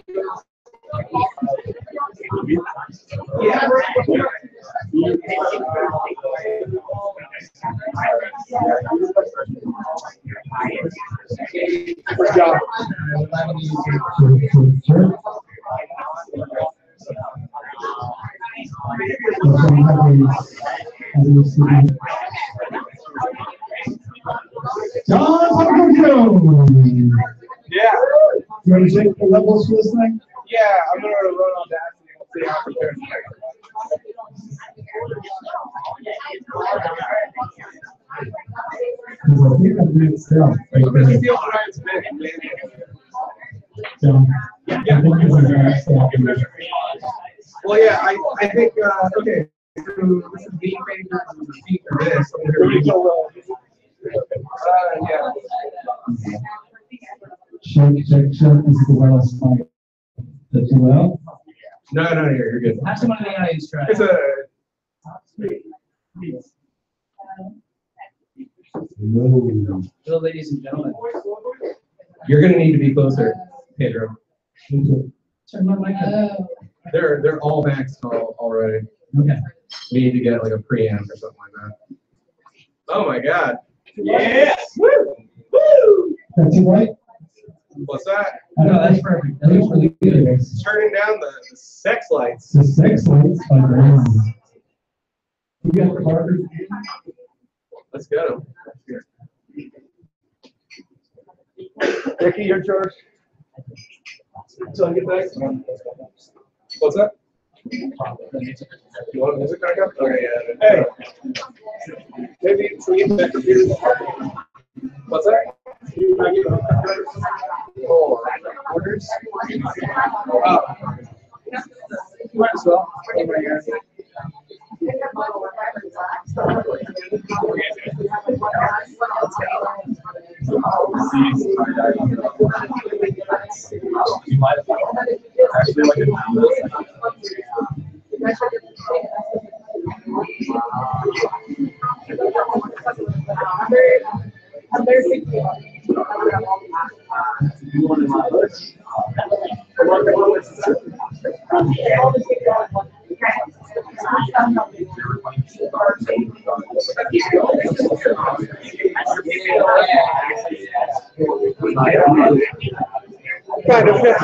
Yeah. Good job. Yeah. You want to check the levels for this thing? Yeah, I'm going to run on that and we'll see how it compares. I think I'm doing stuff. I'm going to feel Brian's big. So, I think it's a nice stuff. Well, yeah, I think, okay, so this is being favorite and the feet for this. Yeah. Check. Is the wireless mic? That's too loud? No, you're good. Have someone in the audience try. It's a. No. Hello, ladies and gentlemen. You're going to need to be closer, Pedro. Turn my mic up. They're all maxed already. Okay. We need to get like a preamp or something like that. Oh my God. Yes! Woo! Woo! That's it, right? What's that? No, that's perfect. That looks really good. It's turning down the sex lights. The sex lights by Brown. You got the Parker? Let's go. Ricky, you're in charge. Until I get back. What's that? You want music back up? Okay, yeah. Hey. Maybe so we get back to here. What's that? Oh, orders? Oh. Might as well. Over here. Kind of, yeah.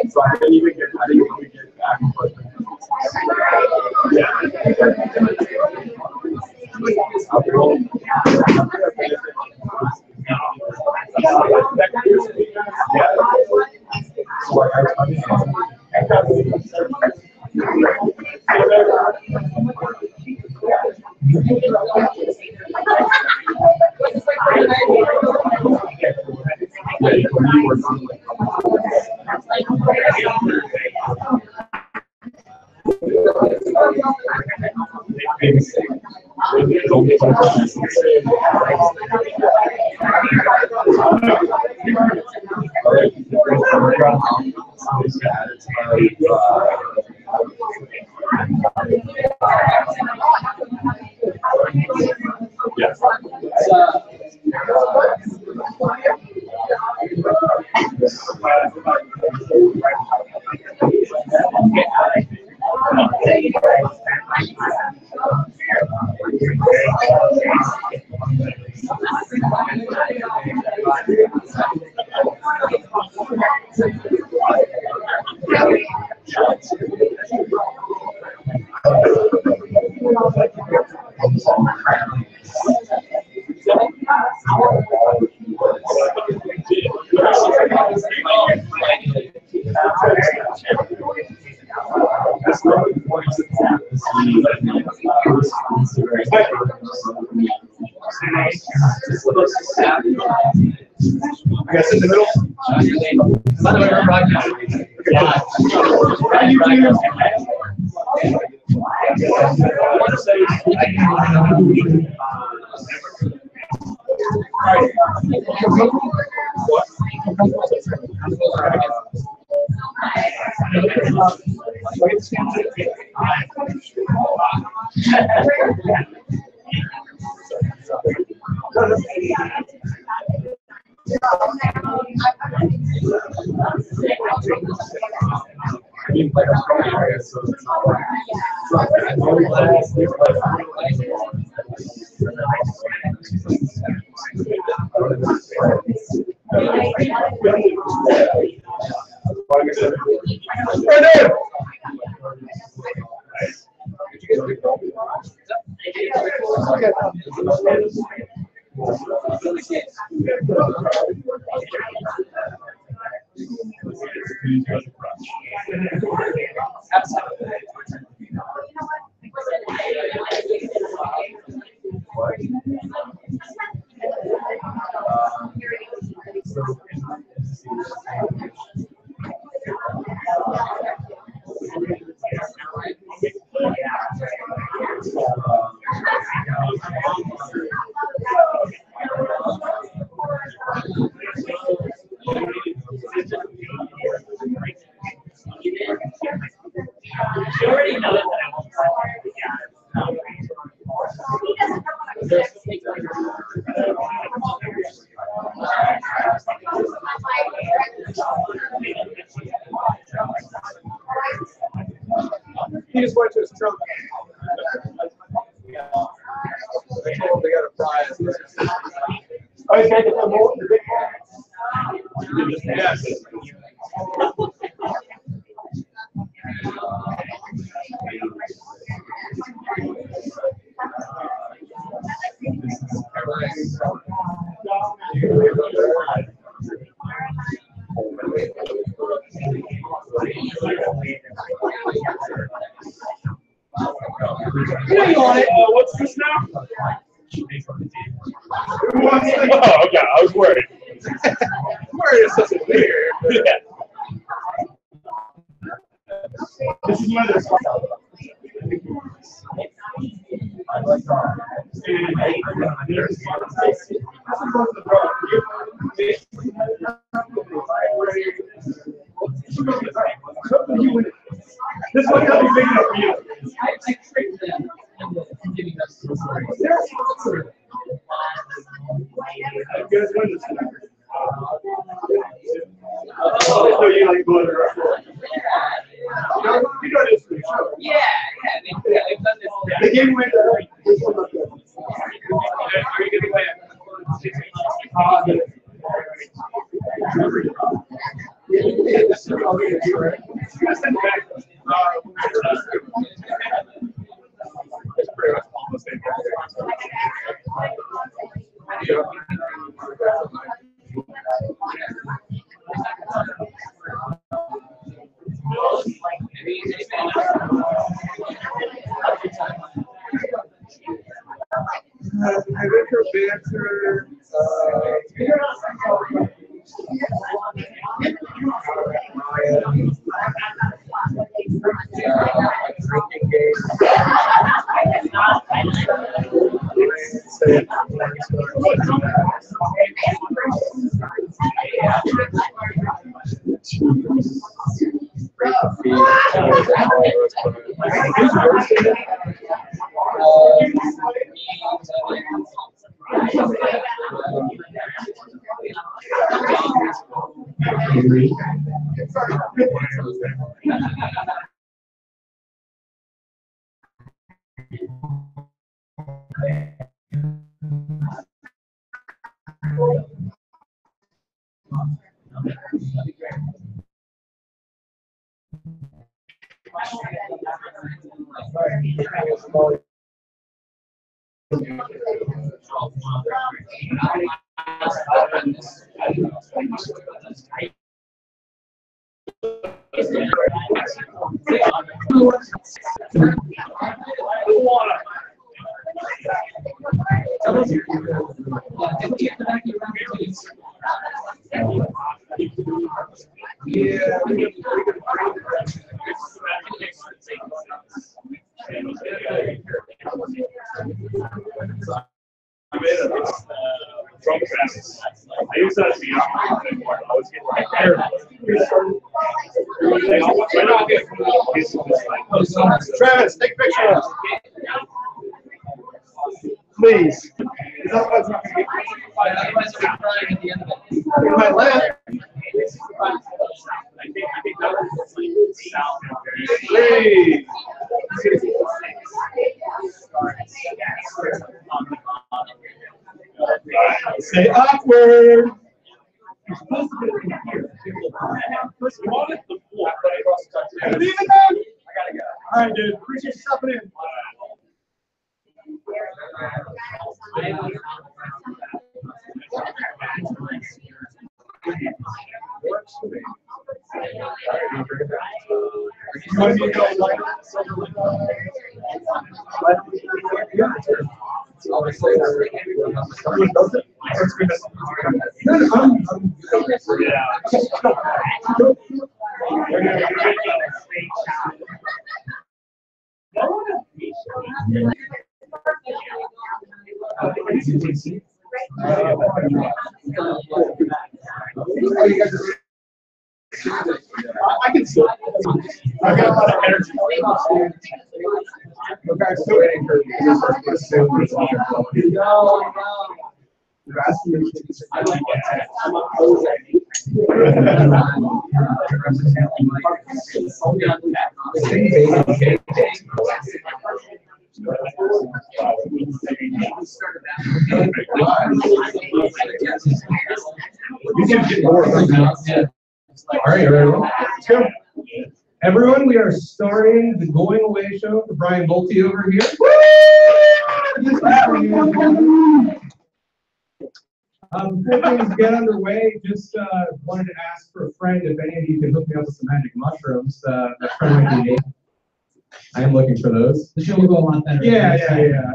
So I didn't even get back and forth. I guess in the middle. By the way, we're broadcasting. Yeah. He just went to his trunk. They told him they got a prize. Oh, he's got the big one? Yes. Hey, on it. What's this now? Oh, okay. I was worried. Worried is such a weird. Yeah. This is my other This one will be big enough for you. I tricked them into giving us the story. You guys win this one. Oh, so you like going to the You know this week. Yeah, they've done this. The game went This is all good. It's pretty much almost the same. Adventure banter. Drinking game. Yeah, I use that to be Travis, take a picture of us. Please. Otherwise, not gonna Otherwise, we're crying at the end of it. get my left. Three. Say awkward. You're supposed to get it from here. First of all, it's the floor, right? Leave it then. I gotta go. All right, dude. Appreciate you stopping in. You want me to go light up? I can still. I've got a lot of energy. Look, I'm still waiting for You're asking me to I like that. I'm You can get more right now. All right, everyone. Let's go. Everyone, we are starting the going away show for Brian Bolte over here. Before things get underway, just wanted to ask for a friend if any of you can hook me up with some magic mushrooms. My friend might be me. I am looking for those. The show will go a lot better. Yeah.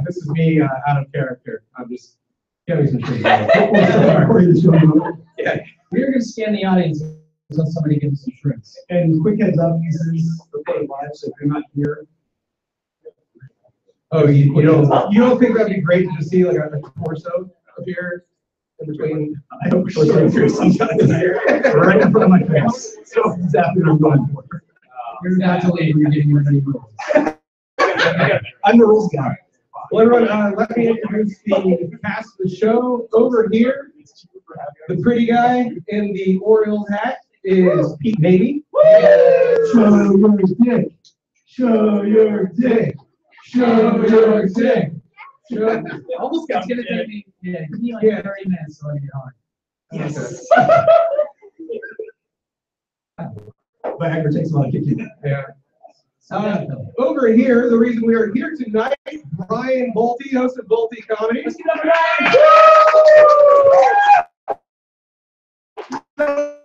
This is me out of character. I'm just getting some shit. Yeah. We're going to scan the audience until somebody gives some shrimps. And quick heads up, this is recorded live, so if you're not here. Oh, you don't think that'd be great to just see like a torso up here in between? I hope we're here sometime right in front of my face. So exactly what I'm going for. You're not to leave. You're getting ready to move. I'm the rules guy. Well, everyone, let me introduce the cast of the show. Over here, the pretty guy in the Orioles hat is Pete Navy. Show your dick. Show your dick. Show your dick. Almost got gonna take me. Yeah, give me like 30 minutes so I can get on. Yes. Viagra takes a lot of kicking. Yeah. Over here, the reason we are here tonight, Brian Bolte, host of Bolte Comedy. Let's give it up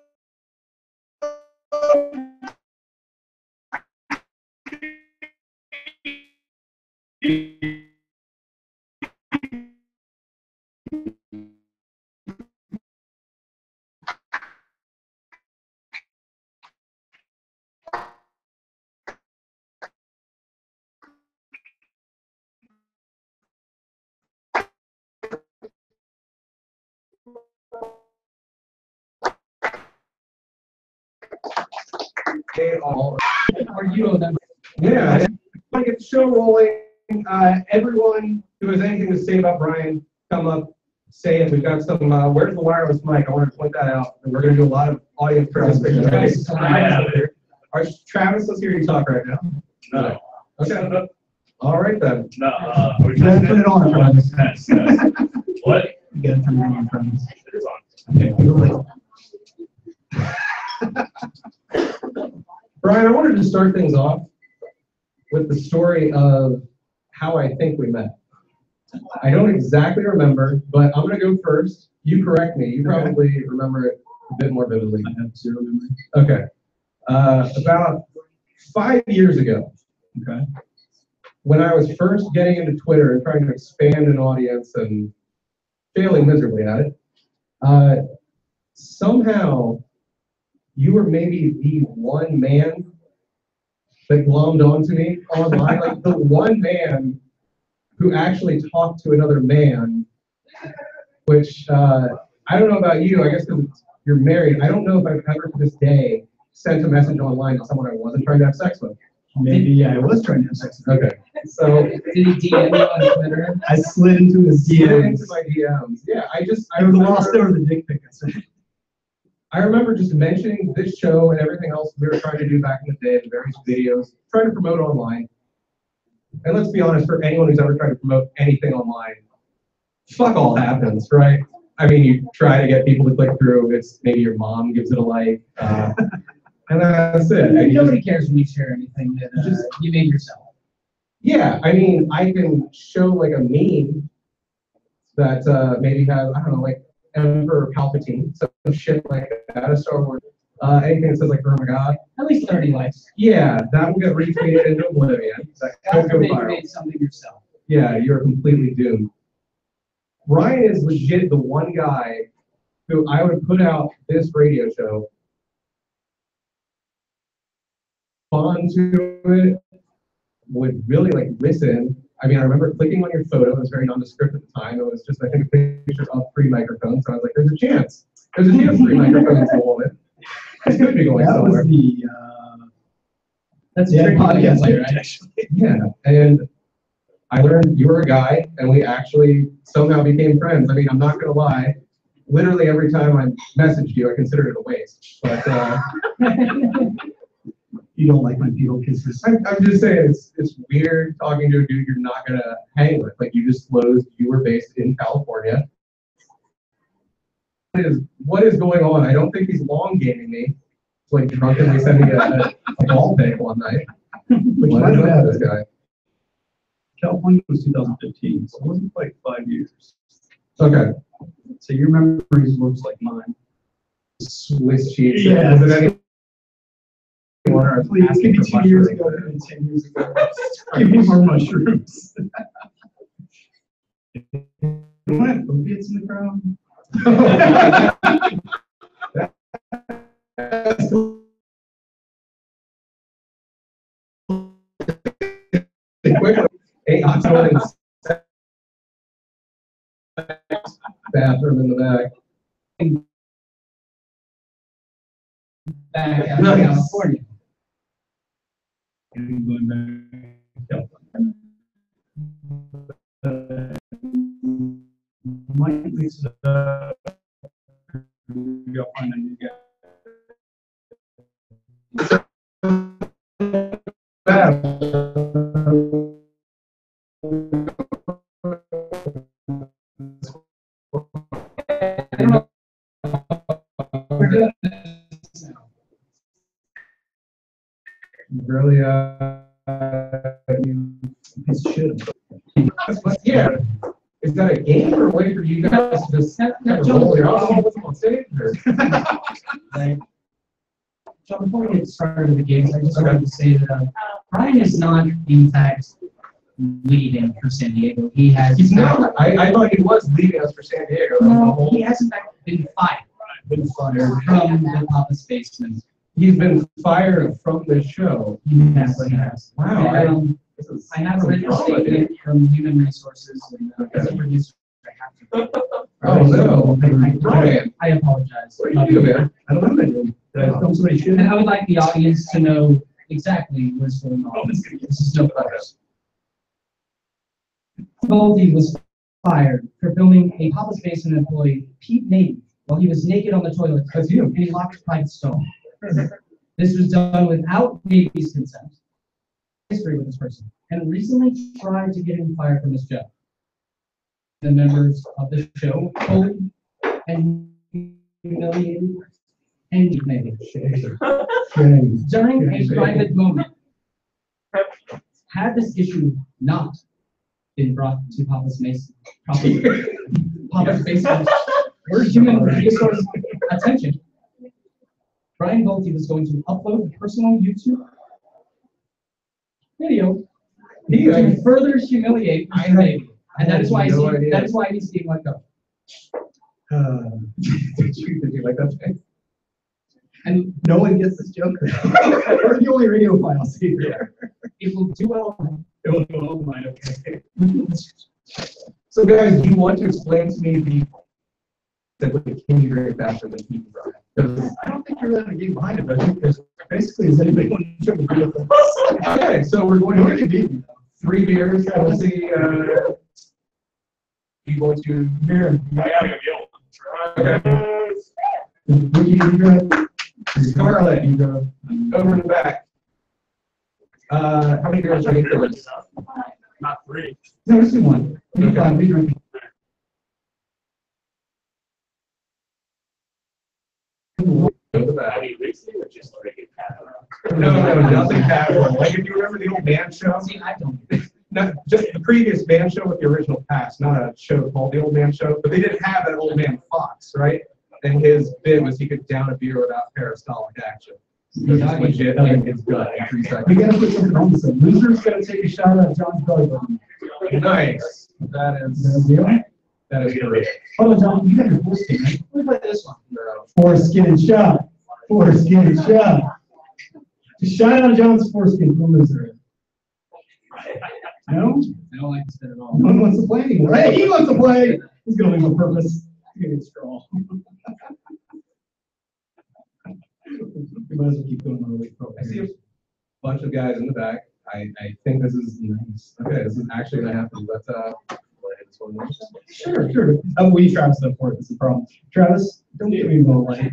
Are you a member? Yeah, I want to get the show rolling. Everyone who has anything to say about Brian, come up, say it. We've got some, where's the wireless mic? I want to point that out. And we're going to do a lot of audience participation. All right, Travis, let's hear you talk right now. No. Okay. All right, then. No. You gotta turn it on, Travis. What? You gotta turn it on, Travis. It's on. Okay, you're Brian, I wanted to start things off with the story of how I think we met. I don't exactly remember, but I'm going to go first. You correct me. You probably remember it a bit more vividly. I have zero memory. Okay. About 5 years ago, Okay. when I was first getting into Twitter and trying to expand an audience and failing miserably at it, somehow you were maybe the one man that glommed onto me online, like the one man who actually talked to another man, which I don't know about you, I guess 'cause you're married. I don't know if I've ever to this day sent a message online to someone I wasn't trying to have sex with. Maybe I was trying to have sex with Okay. So Did he DM you on Twitter? I slid into his get DMs. into my DMs. Yeah, I Lost over the dick pic I sent. I remember just mentioning this show and everything else we were trying to do back in the day, the various videos, trying to promote online. And let's be honest, for anyone who's ever tried to promote anything online, fuck all happens, right? I mean, you try to get people to click through. It's maybe your mom gives it a like, and that's it. And Nobody cares when you share anything that you made yourself. yeah, I mean, I can show like a meme that maybe has, I don't know, like Emperor Palpatine, some shit like that, a Star Wars. Anything that says like, oh my god. At least 30 likes. Yeah, that will get retweeted into oblivion. That God could go forbid you viral. made something yourself. Yeah, you're completely doomed. Ryan is legit the one guy who I would put out this radio show, on to it, would really like listen. I mean, I remember clicking on your photo. It was very nondescript at the time. It was just, I think, a picture of free microphones. So I was like, there's a chance. There's a chance free microphones to a woman. It could be going That somewhere. was the That's yeah, tricky, podcast right? later, actually. Yeah, and I learned you were a guy, and we actually somehow became friends. I mean, I'm not gonna lie. Literally every time I messaged you, I considered it a waste. But You don't like when people kiss this. I'm just saying it's weird talking to a dude you're not gonna hang with. Like you disclosed you were based in California. What is going on? I don't think he's long gaming me. It's like drunkenly sending a ball pick one night. Which What might is have up with happened. this guy? California was 2015, so it wasn't quite 5 years. Okay. So your memories looks like mine. Swiss cheese. Yeah. Was it any more Please, asking give me for 2 years mushrooms? ago and 10 years ago. Give me more mushrooms. You want to have opiates in the crowd? Eight hospital bathroom in the back. Back out Nice. in California. Going back to California. Might be you'll find a new guy. We're doing this now. Really, you Piece of shit. yeah. Is that a game or a way for you guys to just kind of roll your eyes with them on stage? Or? Right. So before we get started with the games, I just wanted to say that Brian is not, in fact, leaving for San Diego. He has He's not. I thought he was leaving us for San Diego. No, he has in fact been fired. From the Papa's basement. He's been fired from the show. Yes, he has. Wow. I have a written statement from Human Resources and as a producer, I have to. Oh, no. Brian. I apologize. What do you do, man? I don't know what I did. Did I film somebody shit? And I would like the audience to know exactly what's going on. This is no place. Baldy was fired for filming a Papa's Basement employee, Pete Navy, while he was naked on the toilet That's you. in a locked private stall. This was done without Navy's consent. History with this person, and recently tried to get him fired from his job. The members of the show bullied and humiliated and maybe during a private moment. Had this issue not been brought to Papa's Basement or Human Resource attention, Brian Bolte was going to upload a personal YouTube video to further humiliate I Mr. Navy. And that is why no idea. that is why he's being let go. Did you like that thing? And No one gets this joke. We're the only radio files here. it will do well. It will go over mine, okay. So guys, do you want to explain to me the simply, can you drink faster than he can drive? I don't think you're really gonna get behind it, but I think there's basically is anybody want to be with them? Okay, so we're going to do 3 beers. We'll see. You going to beer? I gotta go get one. Okay. Ricky, you drive? Scarlett, you go over in the back. How many beers are you for this? Not 3. No, let's do one. We Okay. we drink. Go to the I back. mean, racing or just like a cat? No, nothing casual. Like if you remember the old band show, See, I don't. not just the previous band show with the original cast, not a show called the old man show, but they did have that old man Fox, right? And his bid was he could down a beer without peristaltic action. Because it's legit in his gut in 3 We seconds. gotta put something on this. Loser's gonna take a shot at John's belly button. Nice. That Is that a is deal? that is great. Hold on, John, you got your full skin, right? What about this one? Foreskin and shot. Foreskin and shot. Just shine on John's foreskin for loser. No? I don't like to spit at all. No one wants to play anymore. Hey, he wants to play. He's going on purpose. He's gonna get straw. We might as well keep going on the way. I see a bunch of guys in the back. I think this is nice. Okay, this is actually gonna happen. Let's this one. Sure, sure. We Travis up for it. It's a problem. Travis, don't give me no light.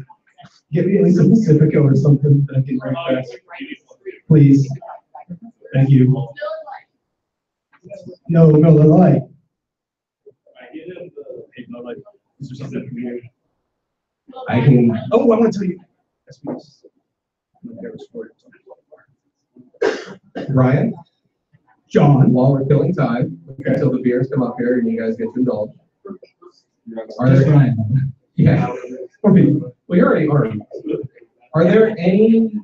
Give me at least a Pacifico or something that I can drink fast. Please. Thank you. No, no, the light. Is there something for you? I can. Oh, I want to tell you. Ryan, John. while we're killing time until the beers come up here and you guys get to indulge. Are Just there? Ryan. Yeah. Or me. Well, you already are. Are there any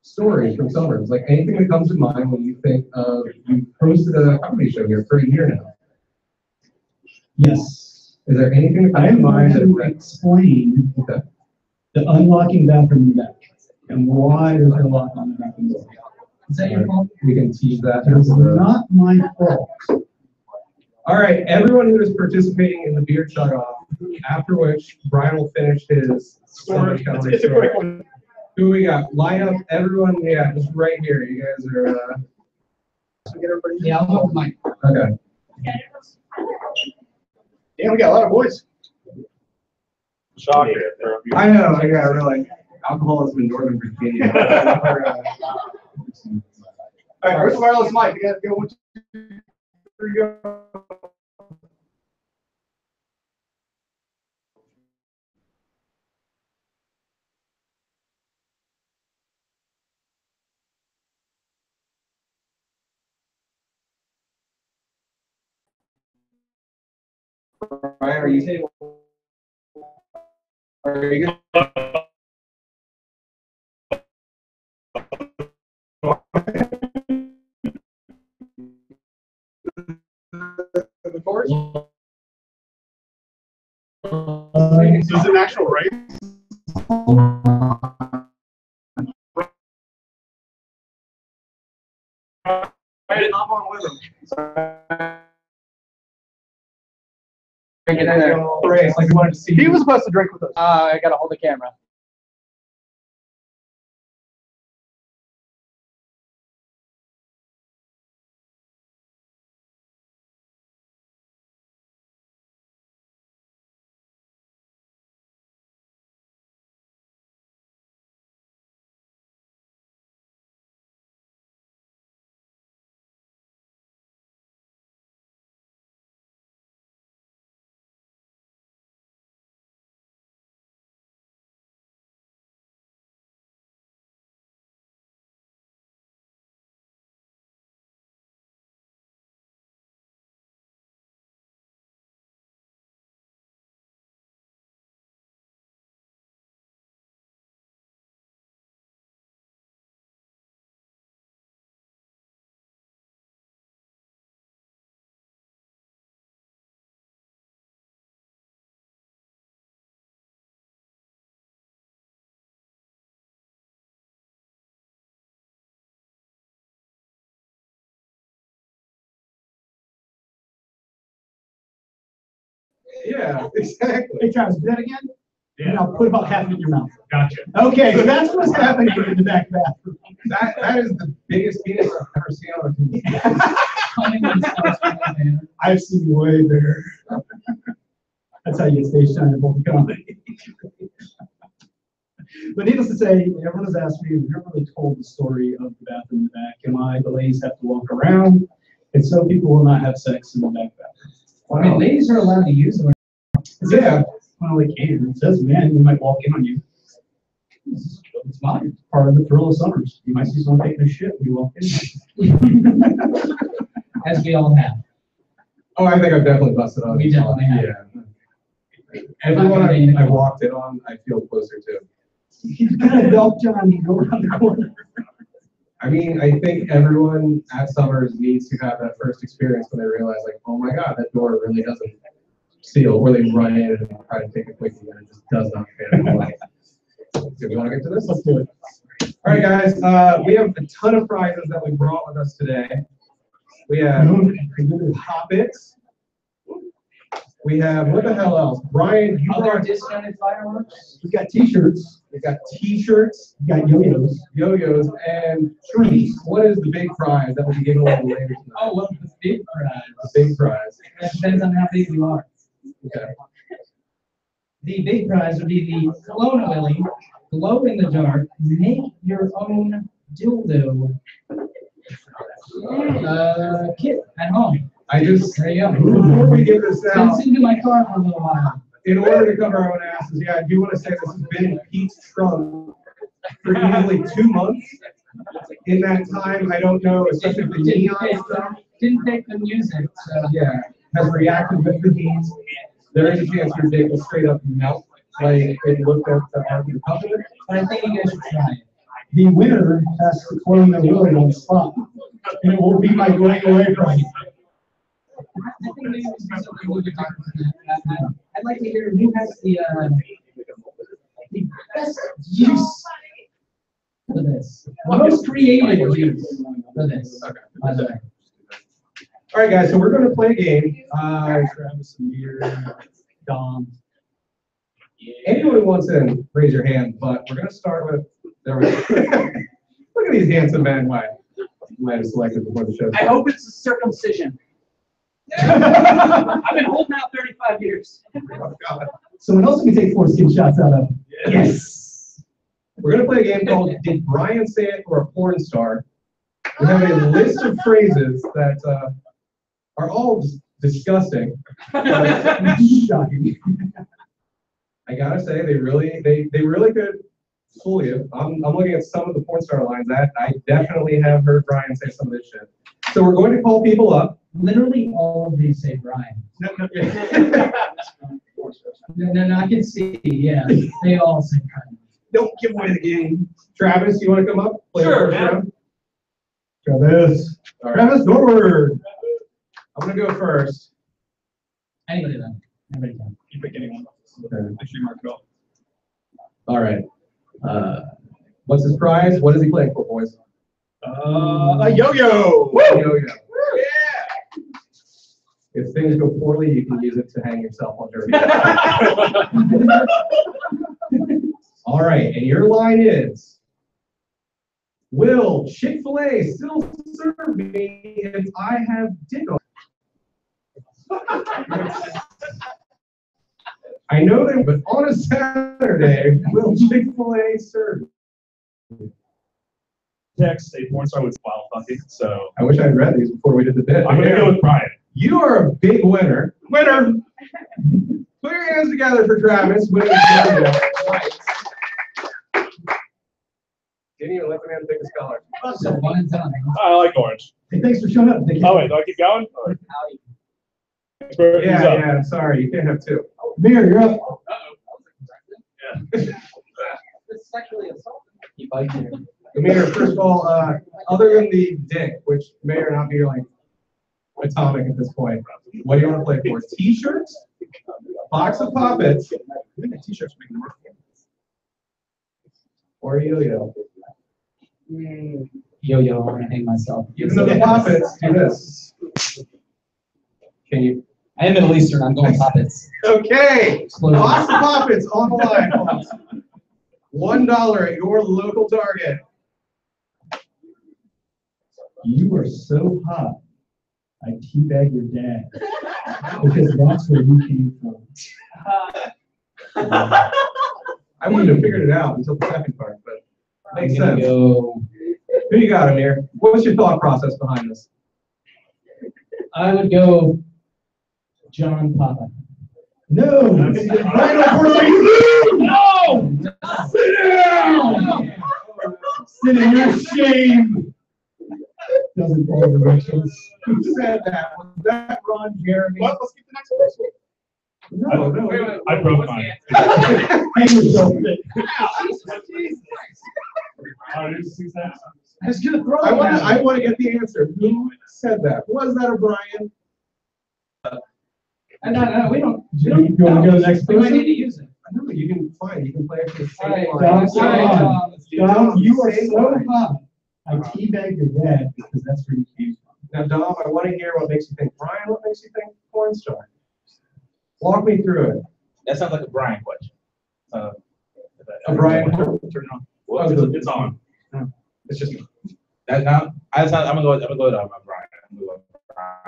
stories from summers, like anything that comes to mind when you think of you hosted a comedy show here for a year now? Yes. Is there anything that I comes am to mind going to that? explain Okay. the unlocking bathroom in the back and why there's a lock on the bathroom door. Is that your fault? We can tease that. It's not my fault. All right, everyone who is participating in the beer chug off, after which Brian will finish his story. It's a quick one. Who we got? Line up, everyone. Yeah, just right here. You guys are. Yeah, I'll hold mine. Okay. Yeah, we got a lot of boys. Shocker. I know. Yeah, really. Alcoholism in Northern Virginia. All right, where's the wireless mic? You gotta go 1, 2, 3, go. Brian, are you? Are you good? The chorus? Is Is it an actual race? Hop on with him. Get in there. Race, like we wanted to see. He was supposed to drink with us. I gotta hold the camera. Yeah, exactly. Hey, Travis, do that again? And I'll put about half in your mouth. Gotcha. Okay, so that's what's happening in the back bathroom. That is the biggest penis I've ever seen on a TV. I've seen way bigger. That's how you get stage time in both comedy. But needless to say, everyone has asked me, we've never really told the story of the bathroom in the back. And my ladies have to walk around, and so people will not have sex in the back bathroom. I mean, ladies are allowed to use them. Yeah, well, they can. It says, man, we might walk in on you. It's fine. It's part of the thrill of summers. You might see someone taking a shit when you walk in. As we all have. Oh, I think I've definitely busted on. We definitely have. Yeah. Everyone I walked in on, I feel closer to. He's got a belt, John. You go around the corner. I mean, I think everyone at Summers needs to have that first experience when they realize, like, oh my God, that door really doesn't seal, or they run in and try to take a quickie and it just does not fit. Like, do we want to get to this? Let's do it. All right, guys. We have a ton of prizes that we brought with us today. We have Hobbits. We have, what the hell else? Brian, you Other brought discounted fireworks? We've got t-shirts. we got t-shirts, We've got yo-yos. yo-yos, and treats. What is the big prize that will be given away later tonight? Oh, well, the big prize. The big prize. That depends on how big you are. Okay. The big prize would be the Kelowna Willy glow in the dark, make your own dildo kit at home. I just, There you go. before we get this It's out, been sitting in my car for a little while. in order to cover our own asses, yeah, I do want to say this has been in Pete's trunk for easily 2 months. In that time, I don't know, especially the neon stuff, Didn't take the music, so. yeah, has reacted with the heat. There is a chance your dick will straight up melt, like it looked at the part of the cup of it. But I think you guys should try it. The winner has to clone their willy on the spot. And it will be by going away from you. I think maybe we should do something a little bit different than that. I'd like to hear who has the best use for this. The most creative use for this. By the way. All right, guys, so we're going to play a game. Travis, Amir, Dom. Anyone who wants in, raise your hand, but we're going to start with, there we go. Look at these handsome men. Why? Might have selected before the show. I hope it's a circumcision. I've been holding out 35 years. Oh, God. Someone else can take 4 skin shots out of. Yes. We're going to play a game called Did Brian Say It or a Porn Star? We have a list of phrases that are all disgusting. Shocking. I gotta say, they really could fool you. I'm looking at some of the porn star lines that I definitely have heard Brian say some of this shit. So we're going to call people up. Literally all of these say Brian. No, I can see, yeah, they all say Brian. Don't give away the game. Travis, you want to come up? Play Sure, the first man. round? Travis. All right. Travis Norwood. I'm gonna go first. Anybody then? Anybody can. You pick anyone. Okay. Make sure you mark it off. All right. What's his prize? What is he playing for, boys? A yo-yo. Yo-yo. If things go poorly, you can use it to hang yourself on derby. All right, and your line is, will Chick-fil-A still serve me if I have dick on? I know that, but on a Saturday, will Chick-fil-A serve? Text a porn star with wild fucking. So I wish I had read these before we did the bit. I'm gonna go with Brian. You are a big winner. Winner! Put your hands together for Travis. Winning the Didn't even let the man pick his color. So one and done. I like orange. Hey, thanks for showing up. Oh wait, do I keep going? Or- Yeah, Who's up? yeah, sorry, you can't have two. Amir, you're up. It's sexually assaulting. You bite here. Amir, first of all, other than the dick, which may or not be like atomic at this point, what do you want to play for? T-shirts? Box of Poppets? I think the t-shirts make them work. Or yo-yo? Yo-yo, I want to hang myself. Even though the Poppets do this. Can you I am Middle Eastern. I'm going Poppets. Okay, Explosion. Boston Poppets on the line, folks. $1 at your local Target. You are so hot, I teabag your dad. Because that's where you came from. I wouldn't have figured it out until the second part, but makes I'm gonna sense. go. Who you got, Amir? What's your thought process behind this? I would go John Papa. No! Right over my No! Sit down! Sit in your shame! Doesn't follow directions. Who said that? Was that Ron Jeremy? Well, let's get the next person. No, no. I broke mine. Hang yourself. I was gonna throw I want to get the answer. Who said that? Was that O'Brien? No, we don't. You want to go to the next We might need person? to use it. No, you can find. You can play it for the All right, same Dom, line. all right, Dom. let's do it. Dom, you are so hot. I teabag your dad because that's where you came from. Now, Dom, I want to hear what makes you think Brian. What makes you think porn star? Walk me through it. That sounds like a Brian question. A Brian? Turn it on. Well, it's on. It's just That now, I'm gonna go with Brian.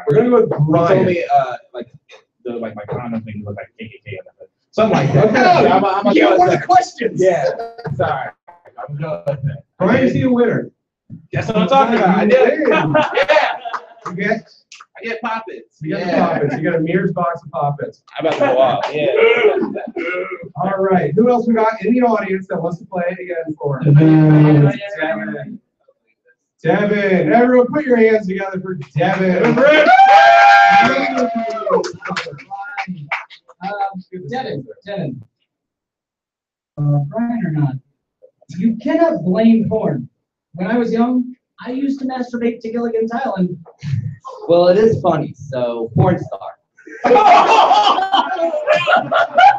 we're gonna go with He told Brian. me like my condom thing looked like KKK and everything. Something like that. Okay. I'm gonna You go with one of the that. questions. Yeah. Sorry. I'm going with that. Brian, is he a winner? That's what I'm talking about. I did. You Yeah. You get. I get poppets. You got the poppets. You got a Mears box of poppets. I'm about to go off. Yeah. All right. Who else we got in the audience that wants to play it again for us? Devin. Devin. Everyone, put your hands together for Devin. Devin. Brian or not, you cannot blame porn. When I was young, I used to masturbate to Gilligan's Island. Well, it is funny, so porn star.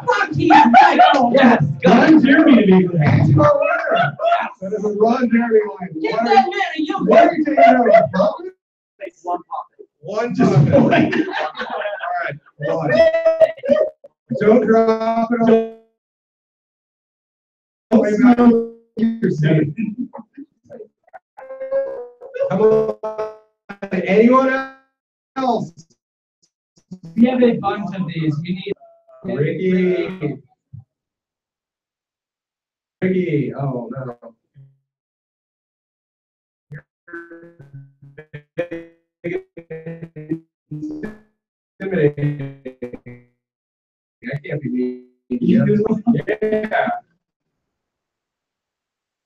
Fuck, he's right. Oh, Yes, Ron Jeremy to be there. That is a Ron Jeremy line. Get Why that man a you. why are you taking out a poppet? One poppet. One poppet. All right. One. Don't drop it on. Come on. Anyone else? We have a bunch of these. We need. Ricky. Ricky. Oh no. Intimidating. I can't be mean. Yeah.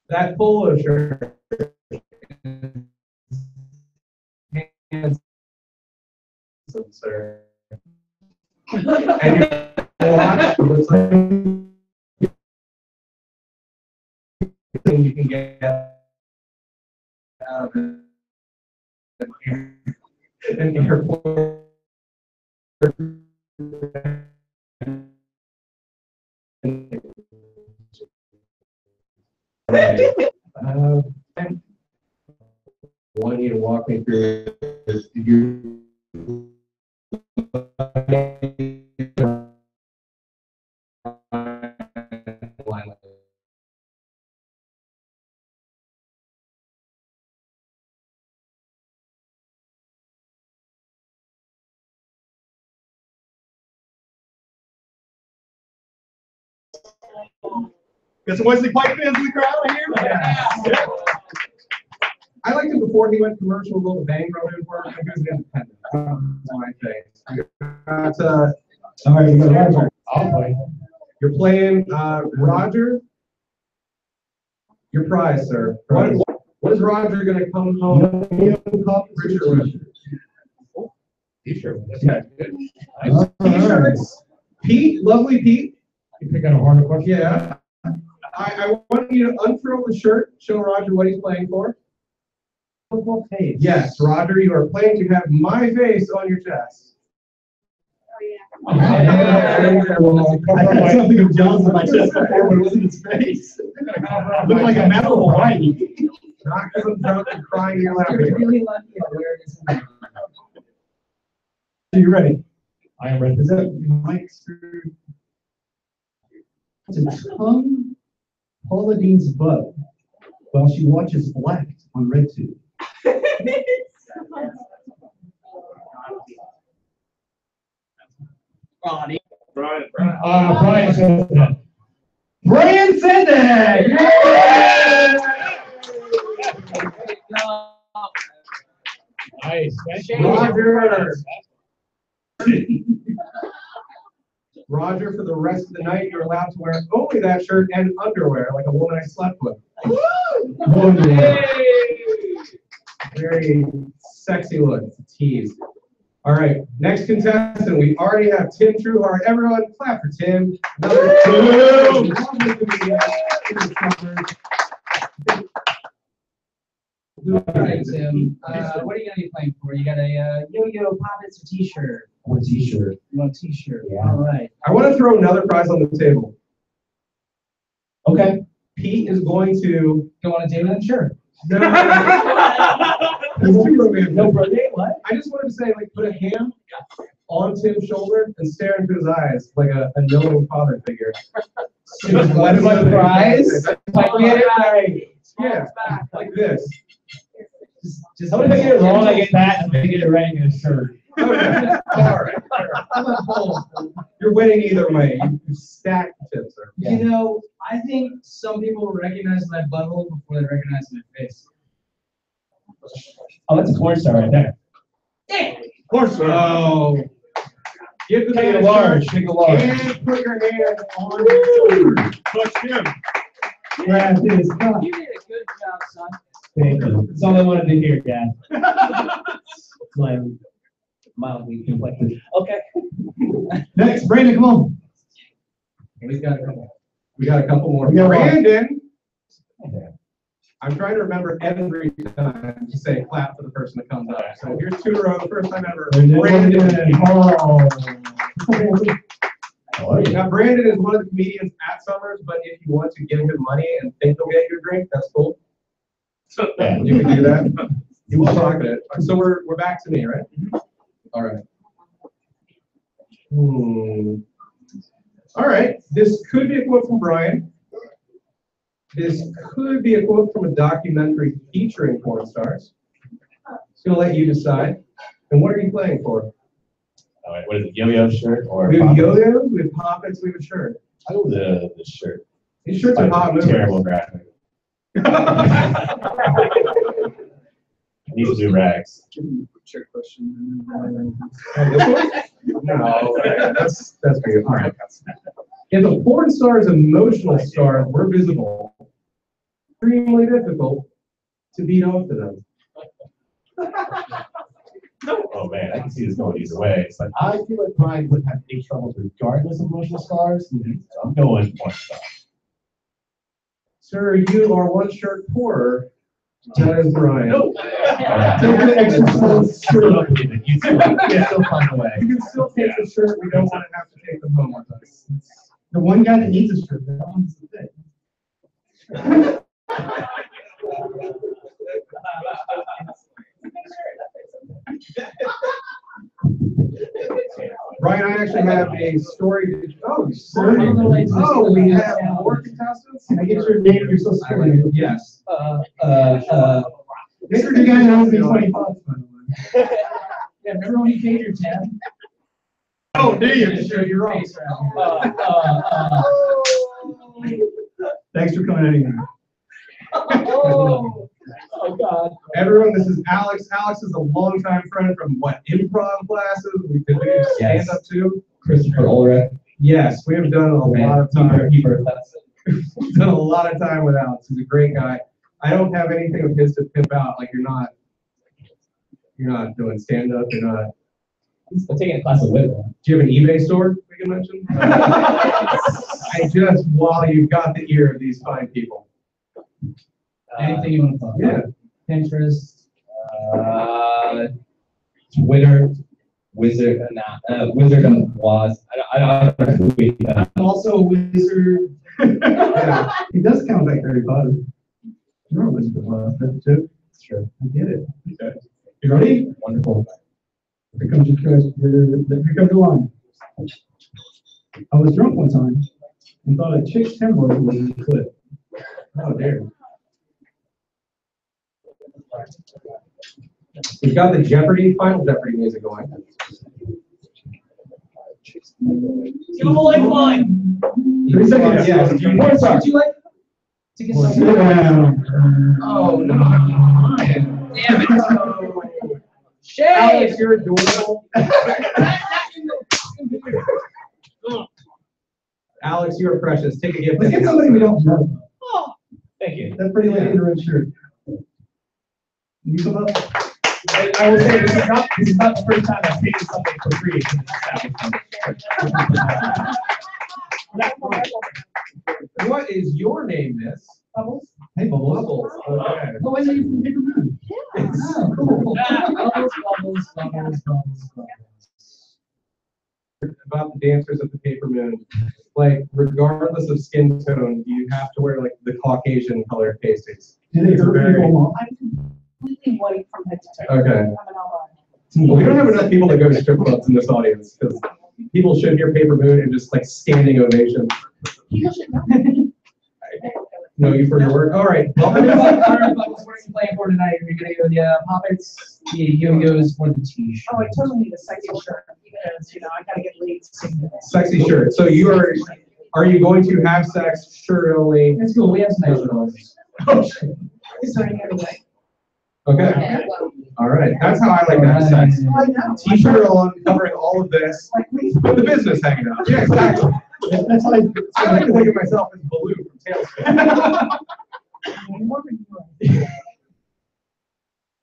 That polo shirt. Handsome, sir. And your watch looks like you can get out of an airport. Want you to walk me through you. Got some Wesley Pike fans in the crowd, I hear? Yeah. I liked him before he went commercial, a little bang wrote in for him. He was independent. That's my thing. All right, we got Roger. I'll play. You're playing Roger. Your prize, sir. What is Roger going to come home? Richard. T-shirt. Yeah. T-shirts. Pete, lovely Pete. You pick out a harder question? Yeah. I want you to unfurl the shirt, show Roger what he's playing for. Football face. Yes, Roger, you are playing to have my face on your chest. I had something of John's on my chest before, but it wasn't his face. It looked like a map of Hawaii. Not because I'm drunk and crying in your lap. You're really lucky at where it is. Are you ready? I am ready. Is that Mike's? To tongue Paula Dean's butt while she watches Blacked on RedTube. Ronnie. Brian. Brian said that. Brian said that! Nice. Roger. Roger, for the rest of the night, you're allowed to wear only that shirt and underwear, like a woman I slept with. Very sexy look. It's a tease. All right, next contestant. We already have Tim Trueheart. Everyone, clap for Tim. Another two. All right, Tim. What are you gonna be playing for? You got a yo-yo, poppets, or t-shirt? Or t-shirt. You want a t-shirt? Yeah. All right. I want to throw another prize on the table. Okay. Pete is going to. Go on a date with him? Sure. No, that's too romantic. No, bro, date what? I just wanted to say, like, put a hand on Tim's shoulder and stare into his eyes like a knowing father figure. What's my prize? Like, get it right. Yeah, like this. Just How if I get it wrong, I get that, and if I get it right, I get a shirt. Okay. All right. You're winning either way. You stack tips, sir. You know, I think some people recognize my butthole before they recognize my face. Oh, that's a corn star right there. Corn star. Oh. Give the Take man a a large, shirt take a large. and put your hand on his shoulder. Touch him. Grab his cup. You did a good job, son. Thank you. That's all I wanted to hear, Dad. My Mildly conflicted. Okay. next, Brandon, come on. We've got a couple. We got a couple more. We got one. Brandon. I'm trying to remember every time to say clap for the person that comes up. So here's two in a row, the first time ever. Brandon. Oh. Now, Brandon is one of the comedians at Summers, but if you want to give him money and think he'll get you a drink, that's cool. You can do that. He will pocket it. So we're back to me, right? All right. All right. This could be a quote from Brian. This could be a quote from a documentary featuring porn stars. Just gonna let you decide. And what are you playing for? All right, what is it, yo-yo shirt or We have poppets? yo-yos, we have poppets, we have a shirt. I go with the shirt. These shirts are hot movers. Terrible graphic. I need to do rags. Trick question. This one? No, that's for you. All right. If a porn star's emotional stars were visible, extremely difficult to beat off to them. Oh man, I can see this going either way. It's like I feel like Brian would have big troubles regardless of emotional scars. So I'm going one star. Sir, you are one shirt poorer. That is Brian. Nope. Take the extra shirt. You still find a way. You can still take the shirt. We don't want to have to take them home with us. The one guy that needs a shirt, that one's the thing. Brian, I actually have a story. Oh, Sorry. oh, we have more contestants. Can I get your name? You're so scary. Yes. Mr. The guy that owes me 20 bucks, by the way. Yeah, remember when you paid your tab? Oh, do you? Sure, you're wrong. Thanks for coming anyway. Oh, God. Everyone, this is Alex. Alex is a longtime friend from what, improv classes? We did stand up too. Christopher Ulrich. Yes, we have done a lot of time. He We've done a lot of time with Alex. He's a great guy. I don't have anything of his to pimp out. Like you're not doing stand up. You're not. I'm taking a class of wit. Do you have an eBay store we can mention? While you've got the ear of these fine people. Anything you want to talk Yeah. about? Pinterest. Twitter, Wizard of Oz. I don't know. I'm also a wizard. Yeah. He does count like Harry Potter. You're a wizard of Oz, that's too. Sure. I get it. Okay. You ready? Wonderful. Here comes the line. I was drunk one time and thought a chick's hemorrhoid was a clip. Oh, dear. We've got the Final Jeopardy music going. Give him a lifeline. 3 seconds. Yes. Porn star. Would you like to get Sit some? down. Oh, no. Damn it. Alex, you're adorable. Alex, you're precious. Take a gift. Let's get somebody we don't know. Thank you. That pretty lady in the red shirt. Can you come up? I will say this is not the first time I've taken something for free. What is your name, miss? Bubbles? Hey, Bubbles. Bubbles. Okay. Oh, I know you from Paper Moon. Oh, cool. Bubbles. About the dancers at the Paper Moon, like regardless of skin tone, you have to wear like the Caucasian colored pasties. Do they hurt Very- people? I'm completely white from head to toe. Okay. I'm an albino. Well, we don't have enough people that go to strip clubs in this audience because people should hear Paper Moon and just like standing ovation. People should know. No, you for your work. All right. All Welcome right, Bubbles, what are you playing for tonight? Are you gonna go the puppets, the yo-yos, or the t-shirt? Oh, I totally need a sexy shirt because, I gotta get laid soon. Sexy shirt. So are you going to have sex shirt only? That's cool. We have some extra ones. Oh, shit. Is there any other way? Okay. All right. That's how I like to have sex. I know. T-shirt on, covering all of this, Like, we. with the business hanging out. Yeah, exactly. That's like. I like to think of myself as Baloo from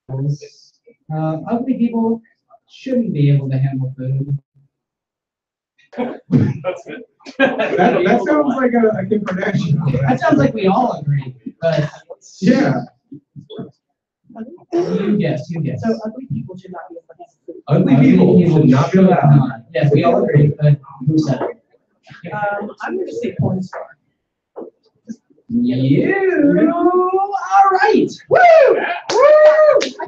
Tailspin. Ugly people shouldn't be able to handle food. That's it. That sounds like a Kim Kardashian. That sounds like we all agree, but Yeah. you guess. So ugly people should not be able to have food. Ugly people should not be allowed. not. Yes, we all agree, but who said it? I'm gonna say porn star. You, all right. Woo! Woo! I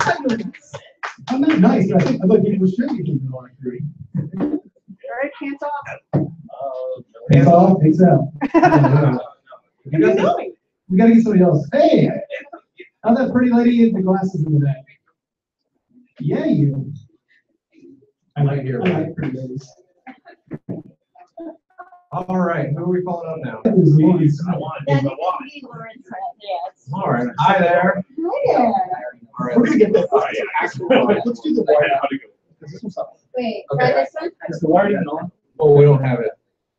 thought you were gonna say. I'm not nice. I thought people should be keeping on agree. All right, hands off. Hands off, hands out. What are you doing? We gotta get somebody else. Hey, how's that pretty lady in the glasses in the back? Yeah, you. I like your. I like pretty ladies. All right, who are we calling up now? I want it. I want it. Yes. All right, hi there. Hi All right. We're gonna get that. Oh, yeah. Let's do the I wire. know how to go. This one's up. Wait, Okay. try this one? Is the wire even on? Oh, we don't have it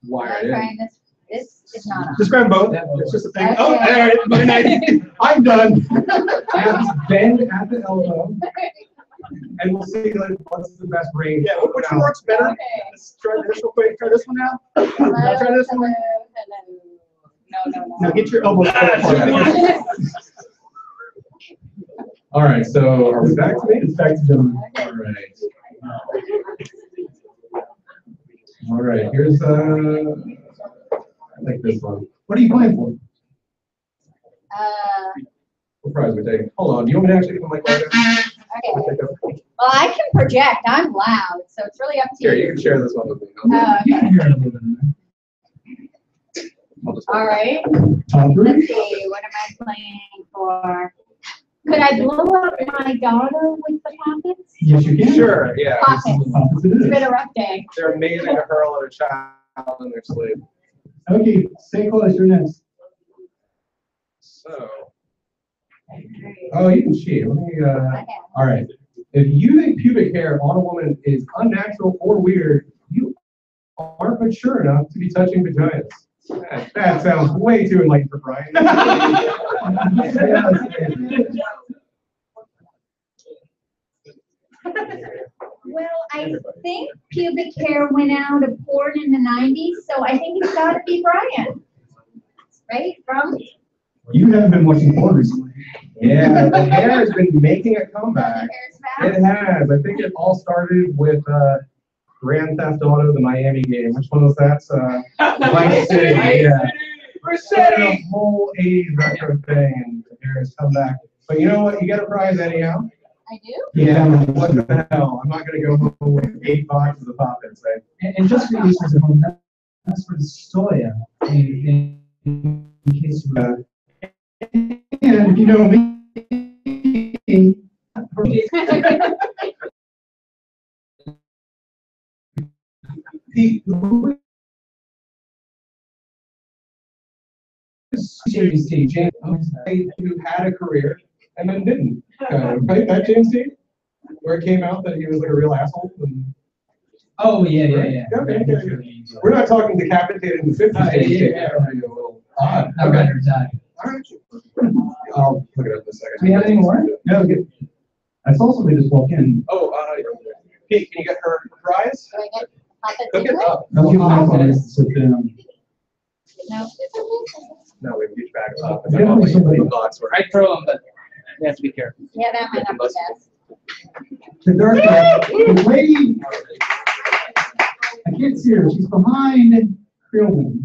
I'm wired in. trying this. This is not on. Just grab both. It's just a thing. Oh, all Okay. right, very nice. I'm done. Bend at the elbow, and we'll see like what's the best range. Yeah, which one works better? Okay. Let's try this real quick. Try this one now. Hello, I'll try this one. hello. No. Now get your elbows. All right, so are we back to me? It's back to John. All right. All right, here's I think this one. What are you playing for? What prize we taking? Hold on, do you want me to actually get the mic right Okay. there? Well, I can project. I'm loud, so it's really up to Here, you. you can share this one with me. Oh, You okay. can hear it a little bit. I'll just- All right. Top Let's three. see. What am I playing for? Could I blow up my daughter with the pockets? Yes, you can. Sure, yeah. Pockets. Pockets it It's is. been a rough day. They're amazing to hurl at a child in their sleep. Okay, stay close. You're next. So. Oh, you can cheat. Let me, Okay. all right. If you think pubic hair on a woman is unnatural or weird, you aren't mature enough to be touching vaginas. That sounds way too enlightened for Brian. Well, I think pubic hair went out of porn in the 90s, so I think it's got to be Brian. Right? From? You haven't been watching porn recently. Yeah, the hair has been making a comeback. Hair's It back. has. I think it all started with Grand Theft Auto, the Miami game. Which one was that? Vice City. Yeah. A whole 80s retro thing, and the hair has come back. But you know what? You get a prize anyhow. I do? Yeah, what the hell? I'm not gonna go home with 8 boxes of Pop-Its, right? And just for you listeners at home, that's for the soya. In case you And you know me. Pete, who is James T? James, who had a career and then didn't. Right? That James T? Where it came out that he was like a real asshole. And... Oh, yeah. Okay. We're not talking decapitated in the 50s. Yeah. Odd. I'd rather die. All right. I'll look it up in a second. Do we have any more? No, good. I saw somebody just walk in. Oh, Pete, can you get her prize? Do I get Pop-Its Cook it anyway? up. I'll give my clients to sit down. No. No, we have a huge bag of Pop-Its. Yeah, I'm somebody- box where I throw them, but you have to be careful. Yeah, that might not be best. The dark the lady, I can't see her. She's behind Creelman.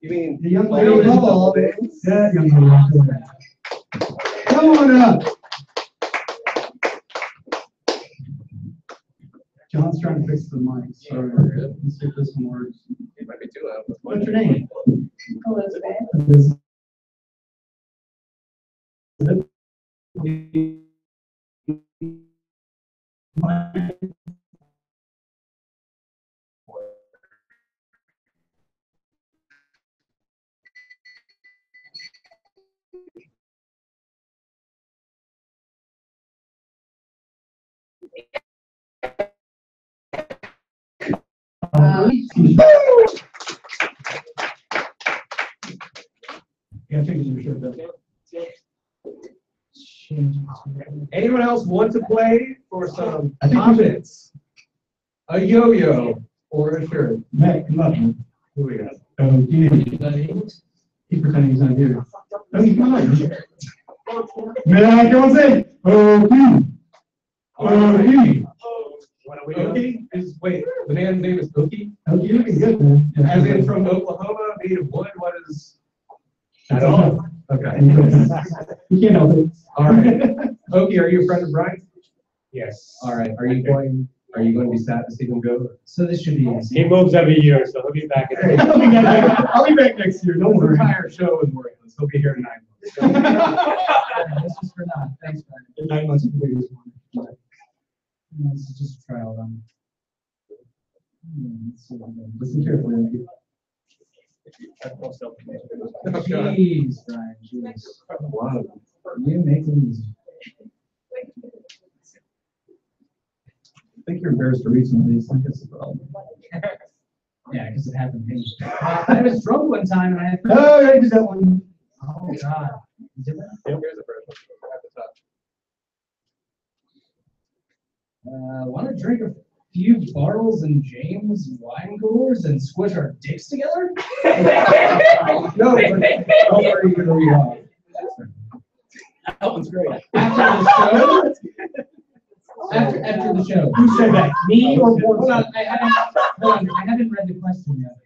You mean The young lady lady. with the double dates? That young lady. right there. Come on up. John's trying to fix the mic. Sorry. Let's see if this one works. It might be too loud. What's your name? Elizabeth. Yeah, take your shirt down. Anyone else want to play for some I think we should- Pop-Its? A yo-yo or a shirt? Matt, come up. Man. Who we got? Oh, yeah. He's pretending he's not here. Oh, he's not. Man, come on, say. Oh, he. Okie is, wait, the man's name is Okie? Oh, you're looking good, man. Yeah. As in from Oklahoma, made of wood, what is? I don't know. Okay. You can't help it. All right. Okie, are you a friend of Brian's? Yes. All right. Are you going to be sad to see him go? So this should be easy. He moves every year, so he'll be back. Hey, I'll be back next year. Don't The worry. entire show is working. He'll be here in 9 months. This is for now. Thanks, Brian. In 9 months, we'll do this one. This is just a trial run. Let's see what I'm doing. Listen carefully. Andy. Jeez, Brian, jeez. Wow. You make it easy. I think you're embarrassed to read some of these. I think that's the problem. Yeah, because it happened to me. I was drunk one time and I had. Oh, I did that one. Oh, God. You did that? Here's the first one at the top. Want to drink a few Bartles and James wine coolers and squish our dicks together? No, but don't worry, you're gonna read off. That one's great. After the show? After the show. Who said that? Me or Hold Born? on, I haven't read the question yet.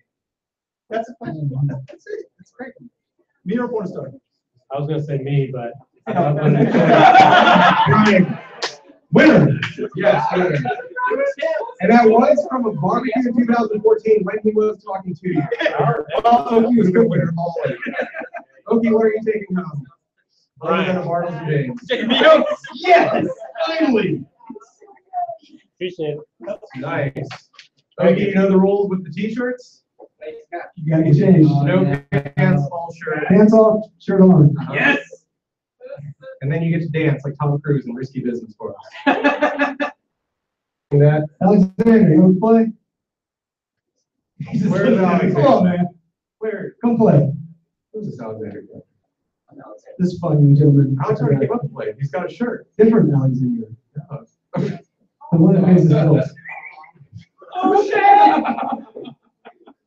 That's a question. That's it. That's great. Me or Born Star? I was gonna say me, but. Brian, winner. Yes, winner. And that was from a barbecue in 2014 when he was talking to you. Okie was a good winner always. Okie, what are you taking home? Other than a Bartles and James. Yes, finally. Appreciate it. Nice. Okie, you know the rules with the t-shirts? You gotta get changed. No pants, all shirt. Hands off, shirt on. Yes. And then you get to dance like Tom Cruise in Risky Business for us. That. Alexander, you want to play? Where's Alexander? Come on, man. Where? Come play. Who's this Alexander? This fun gentleman. Alex already came up to play. He's got a shirt. Different Alexander. Oh. The one that pays his bills. Oh shit!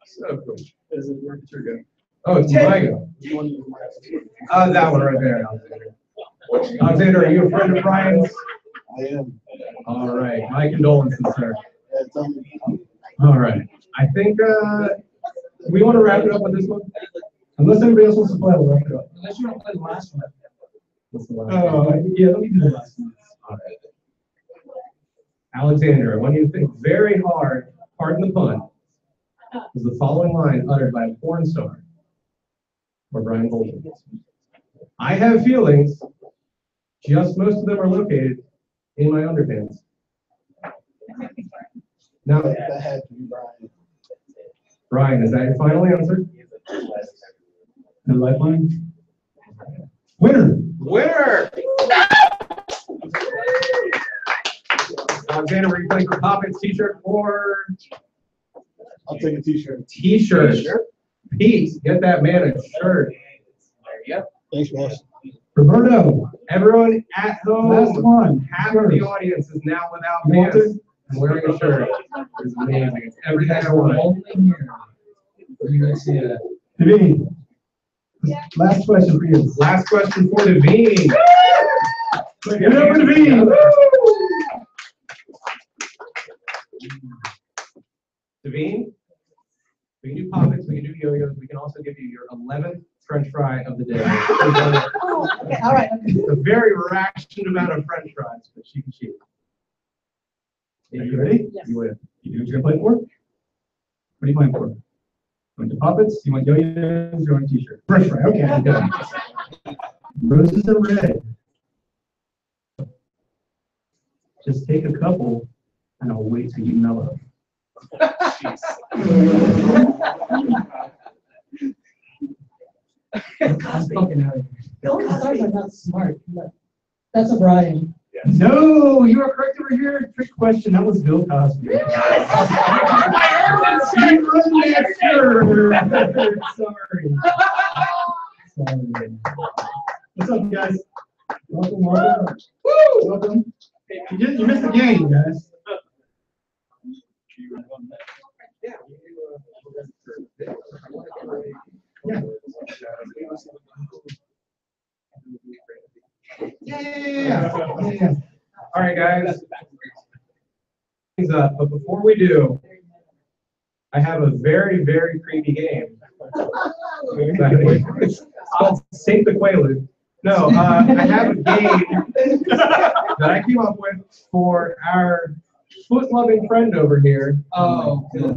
So cool. Oh, it's my go. That one right there, Alexander. Alexander, are you a friend of Brian's? I am. All right. My condolences, sir. Yeah, tell me. All right. I think we want to wrap it up on this one. Unless anybody else wants to play, we'll wrap it up. Unless you want to play the last one. What's the last Oh, yeah, let me do the last one. All right. Alexander, I want you to think very hard, pardon the pun, is the following line uttered by a porn star or Brian Bolton? I have feelings, just most of them are located in my underpants. Now, That had to be Brian. Brian, is that your final answer? No lifeline? Winner! Winner! Alexander, were you playing for Poppins t-shirt or I'll take a t-shirt. t-shirt? Pete, get that man a shirt. Thanks, boss. Roberto, Everyone at home, last one. half of the audience is now without pants and wearing a shirt. It's amazing. It's everything I want. Only here. You guys see that? Devine, last question for you. Last question for Devine. Give it up for Devine. Devine, we can do poppets, we can do yo-yos, we can also give you your 11th French fry of the day. Oh, okay, all right. A very rationed amount of French fries, but she can cheat. Are you ready? Yes. You win. You know what you're gonna play for? What are you playing for? You want the puppets? You want yo-yos? You want a t-shirt? Fresh fry, okay. Good. Roses are red. Just take a couple and I'll wait till you mellow. I'm fucking out of here. Don't I'm not smart. That's a Brian. No, you are correct over here. Trick question. That was Bill Cosby. Sorry. What's up, guys? Welcome, welcome. Woo! Welcome. You missed the game, guys. Yeah. All right, guys. Things up, but before we do, I have a very, very creepy game. It's called Save the Quaalude. No, I have a game that I came up with for our foot-loving friend over here. Oh, no,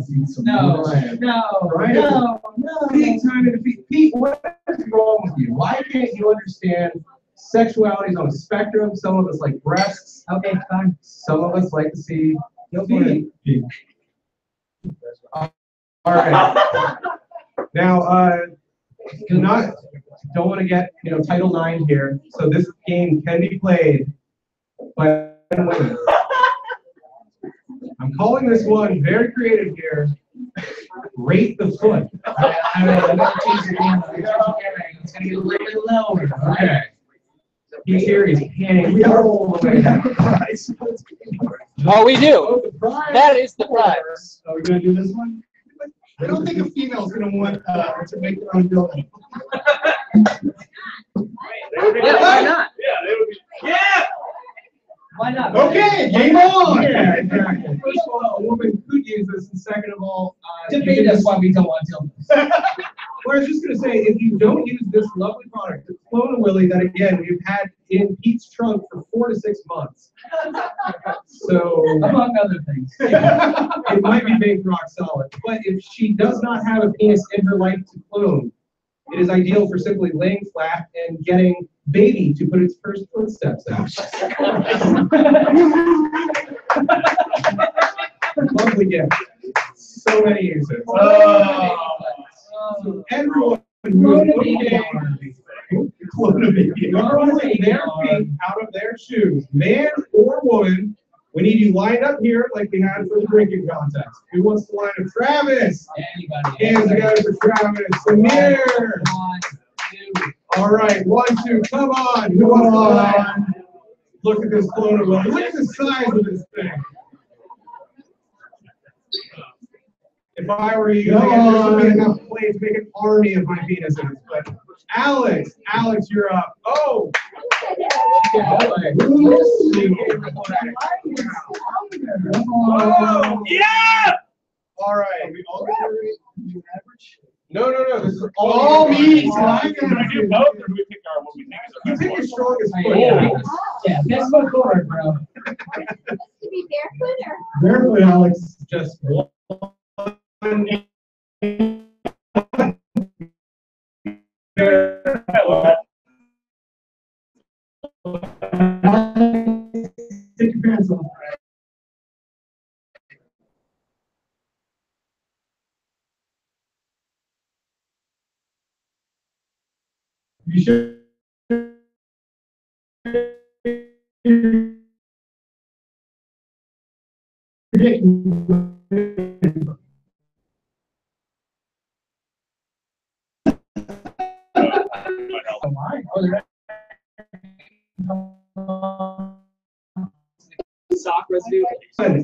Brian. no, no. Big time in defeat. Pete, what is wrong with you? Why can't you understand sexuality is on a spectrum? Some of us like breasts. Okay, fine. Some of us like to see feet. All right. Now, don't want to get Title IX here. So this game can be played by women. I'm calling this one very creative here. Rate the foot. It's gonna get a little bit lower. Okay. He's here. He's panning. We are all the way. Oh, we do. Oh, the prize. That is the prize. Are we gonna do this one? I don't think a female's gonna want to make their own building. Yeah, why not? Yeah. Why not? Okay, game on. Yeah, exactly. First of all, a woman could use this, and second of all, Debate us why we don't want to. Well, I was just going to say, if you don't use this lovely product, the Clone a Willy that, again, we've had in Pete's trunk for 4 to 6 months. So, Among other things. it might be baked rock solid. But if she does not have a penis in her life to clone, it is ideal for simply laying flat and getting baby to put its first footsteps out. Lovely gift. So many uses. So everyone who is pulling their feet out of their shoes, man or woman, we need you lined up here like we had for the drinking contest. Who wants to line up? Travis! Anybody. Hands together for Travis. Samir! 1, 2. All right, 1, 2, come on. Who wants to line? Look at this Clone a Willy. Look at the size of this thing. If I were you, there would be enough play to make an army of my penises. But Alex, you're up. Oh! Oh, yeah! All right. No, this is All me, so I I Do we do both, or do we pick our what we think is You our pick best your one? strongest Oh, foot. yeah, best foot forward, bro. To be barefoot or? Barefoot, Alex. Just one. Take your pants off. You should. Sock residue. That's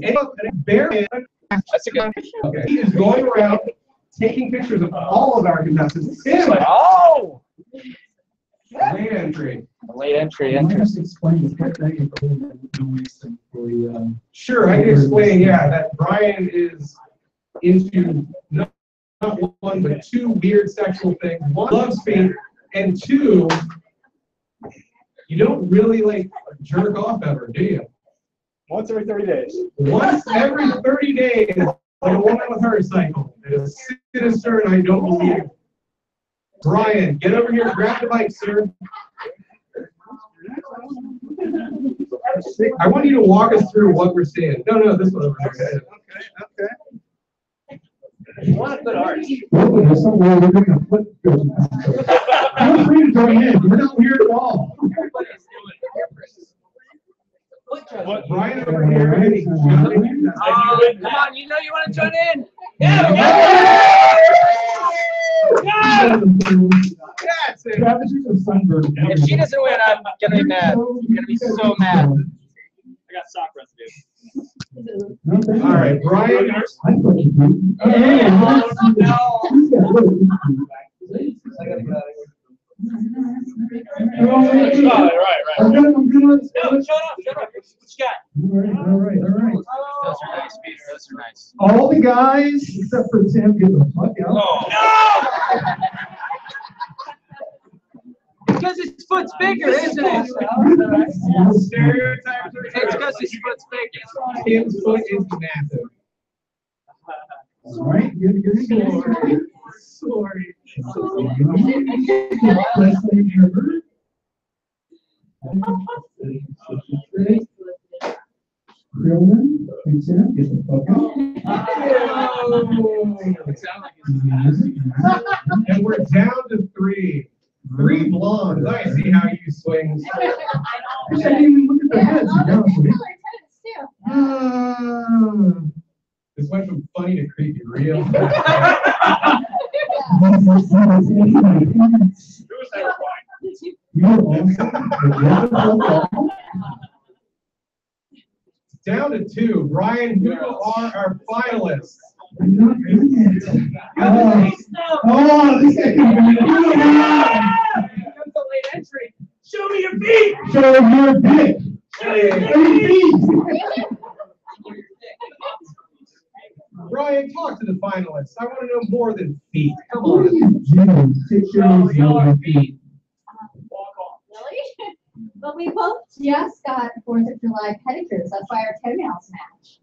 a good. Okay. He is going around taking pictures of all of our contestants. Tim, Oh! late entry. Late entry. Can I just explain the quick thing before we, Sure, I can explain. Yeah, that Brian is into not one but two weird sexual things. One, loves feet, and two, you don't really like jerk off ever, do you? Once every 30 days. Once every 30 days, like a woman with her cycle. It is sinister, and I don't believe it. Brian, get over here, grab the mic, sir. I want you to walk us through what we're seeing. No, this one over there. Okay. What a good arch. there's somewhere we're doing a flip. Feel free to join in. We're not weird at all. Everybody's doing hairdressing. What, Brian over here? Hey, Come on, you know you want to join in. Yeah! That's it. Strategies of sunburn. If she doesn't win, I'm gonna be mad. I'm gonna be so mad. I got sock residue. Okay. All right, Brian. I thought you did. I gotta get out of here. Oh, Right. I'm gonna. No, shut up. What you got? All right. Those are nice, Peter. Those are nice. All the guys except for Tim get the fuck out. Oh, no! Because his foot's bigger, isn't it? Stereotypes are It's because his foot's bigger. Tim's foot is massive. All right, good. Sorry. Krillman and Tim get the fuck out. And we're down to three. Three blondes. I see how you swing. I didn't even look at their heads. to be honest with you. This went from funny to creepy real. Who was that fine? You're awesome. Down to two. Brian, who are our finalists? I'm not doing it. Oh, this guy can do it. That's a late entry. Show me your feet. Show him your dick. Hey, Brian, talk to the finalists. I want to know more than feet. Come what are on. you doing? Take your hands off your feet. Really? But we both just got 4th of July pedicures. That's why our toenails match.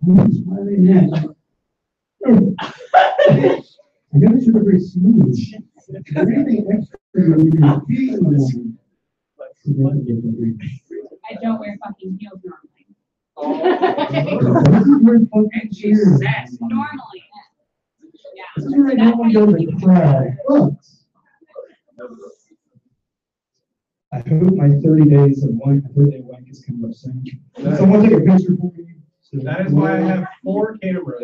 I gotta should have very smooth. Anything extra you do feet in the morning. I don't wear fucking heels And she's sassy. normally. Yeah. This is where I normally go to the crowd. Books. I hope my 30 days of wank, 30-day wank is coming up soon. Someone take a picture for me. That is why I have 4 cameras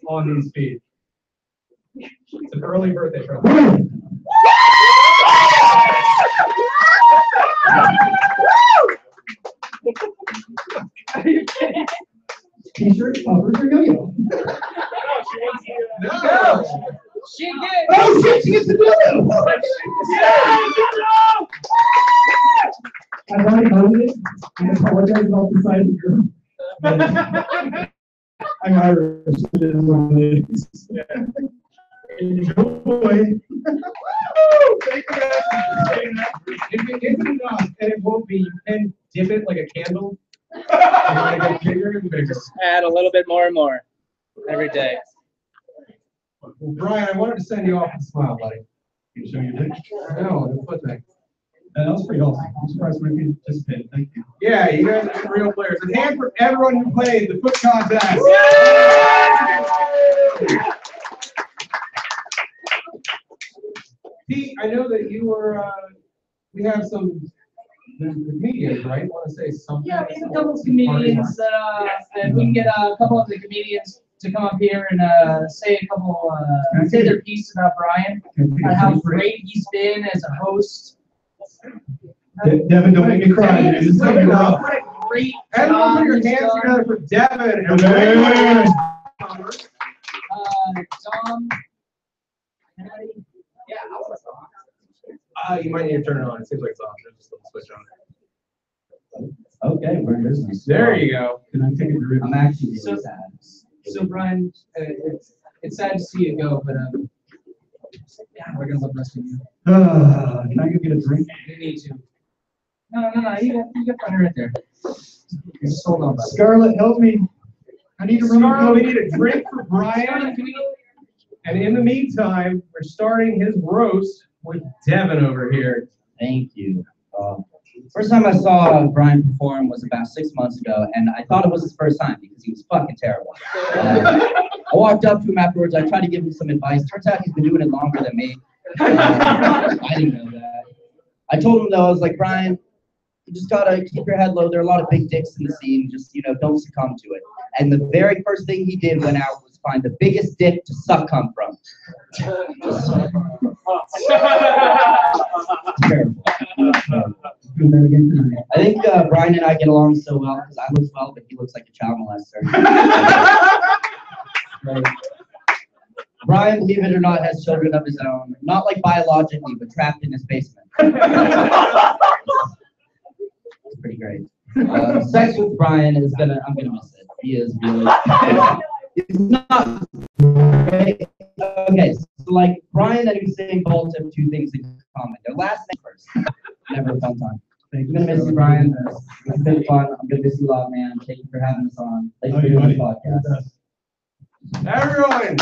on these feet. It's an early birthday present. T-shirt, covers, or yo-yo? No. She did. Oh shit, she gets to do it! I've already owned it. I apologize about the size of your. I'm Irish. It is what it is. Enjoy. Thank you guys. If it isn't enough, and it won't be, you can dip it like a candle. You want to get bigger and bigger. Add a little bit more and more every day. Well, Brian, I wanted to send you off with a smile, buddy. Can you show your dick? No, the foot thing. That was pretty awesome. I'm surprised we could participate. Thank you. Yeah, you guys are some real players. And hand for everyone who played the foot contest. Pete, I know that you were, we have some the comedians, right? Want to say something? Yeah, we have a couple of comedians, and we can get a couple of the comedians to come up here and say a couple, say their piece about Brian, about how great he's been as a host. Devin, don't make me cry, dude. This is gonna be rough. What a great Everyone put your job he's hands done. together for Devin. And Hey. Dom. Anybody? Yeah, I want to talk. You might need to turn it on. It seems like it's off. There's just a little switch on it. Okay, we're in business. There you go. Can I take a drip? I'm actually So- really sad. So Brian, it's sad to see you go, but yeah, we're gonna love resting you. Can I go get a drink? You need to. No, you got Brian right there. Just hold on, buddy. Scarlett, help me. I need a room. Scarlett, we need a drink for Brian. And in the meantime, we're starting his roast with Devin over here. Thank you. First time I saw Brian perform was about 6 months ago, and I thought it was his first time because he was fucking terrible. I walked up to him afterwards. I tried to give him some advice. Turns out he's been doing it longer than me. I didn't know that. I told him though, I was like, Brian, you just gotta keep your head low. There are a lot of big dicks in the scene. Just don't succumb to it. And the very first thing he did went out was find the biggest dick to succumb from. Terrible. I think Brian and I get along so well because I look well, but he looks like a child molester. Right. Brian, believe it or not, has children of his own, not like biologically, but trapped in his basement. It's pretty great. Sex with Brian is I'm gonna miss it. He is really. It's not great. Okay, so like Brian and Usain Bolt have two things in common. Their last name first. Never a fun time. I'm gonna miss you, Brian. It's been fun. I'm gonna miss you a lot, man. Thank you for having us on. Thank you for doing this podcast. Everyone,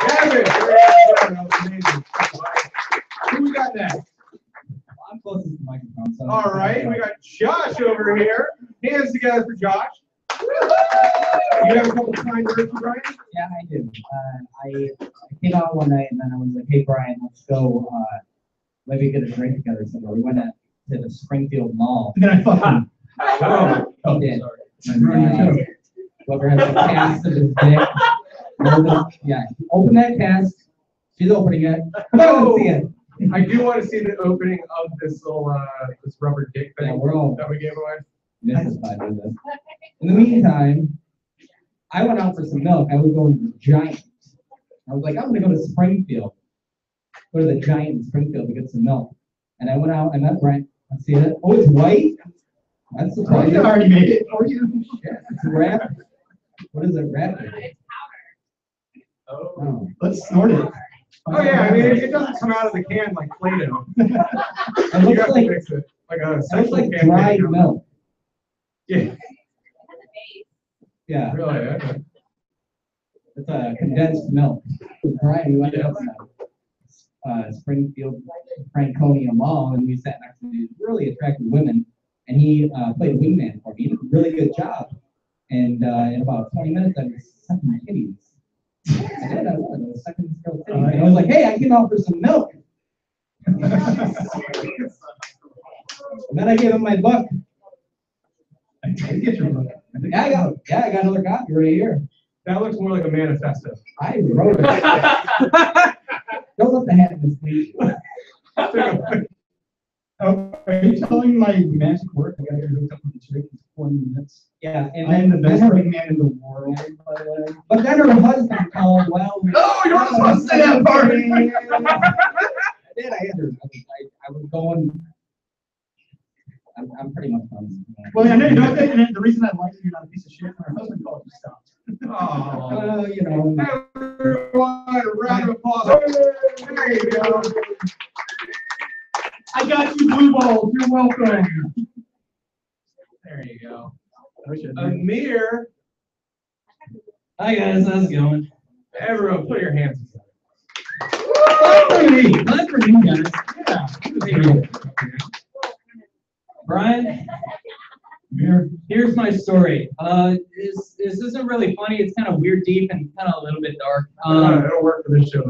Devin. Amazing. Who we got next? I'm closest to the microphone. So All right, we got Josh over here. Hands together for Josh. You have a couple of kind words for Brian? Yeah, I do. I came out one night and then I was like, hey, Brian, let's go maybe get a drink together somewhere. We went to the Springfield Mall. Then I fucking. Oh, We did. Sorry. Whoever has a cast of his dick. Open that cast. She's opening it. Oh! See it. I do want to see the opening of this little this rubber dick Yeah, thing we're all that we gave away. mystified with this. In the meantime, I went out for some milk. I was going to the Giant. I was like, I'm going to go to Springfield. Go to the Giant in Springfield to get some milk. And I went out and met Brent. I see it. Oh, it's white? That's surprising. I already made it for you. Yeah, it's wrapped. What is it wrapped in? Oh. Let's snort it. Oh yeah, I mean it doesn't come out of the can like Play-Doh. It You looks have to like, mix it like a it looks sexual like can. dried milk. Yeah, Yeah, really. Okay. it's a condensed milk. Brian, we went to Springfield Franconia Mall, and we sat next to these really attractive women, and he played wingman for me. He did a really good job. And in about 20 minutes, I was sucking my kitties. I was sucking this girl's titties. And I was like, hey, I came out for some milk. And then I gave him my book. Get your book. I got another copy right here. That looks more like a manifesto. I wrote it. Don't let the hat mislead you. Oh, are you telling my magic work? I got to hooked up with the chick in 20 minutes. Yeah, and I'm the then best her, wingman in the world, by the way. but then her husband called, well, No, you're not supposed to say that part. I did. I had her. I was going. I'm pretty much done. Well, I know you don't think, and the reason I like you, you're not a piece of shit, and her husband called you stopped. Oh, You know. everyone, a round of applause. There you go. I got you, Blue Balls. You're welcome. There you go. Amir. Amir, Hi guys, how's it going? everyone, put your hands together. Clap for me. Clap for me, guys. Yeah. Brian, here's my story. This isn't really funny. It's kind of weird, deep, and kind of a little bit dark. It'll work for this show.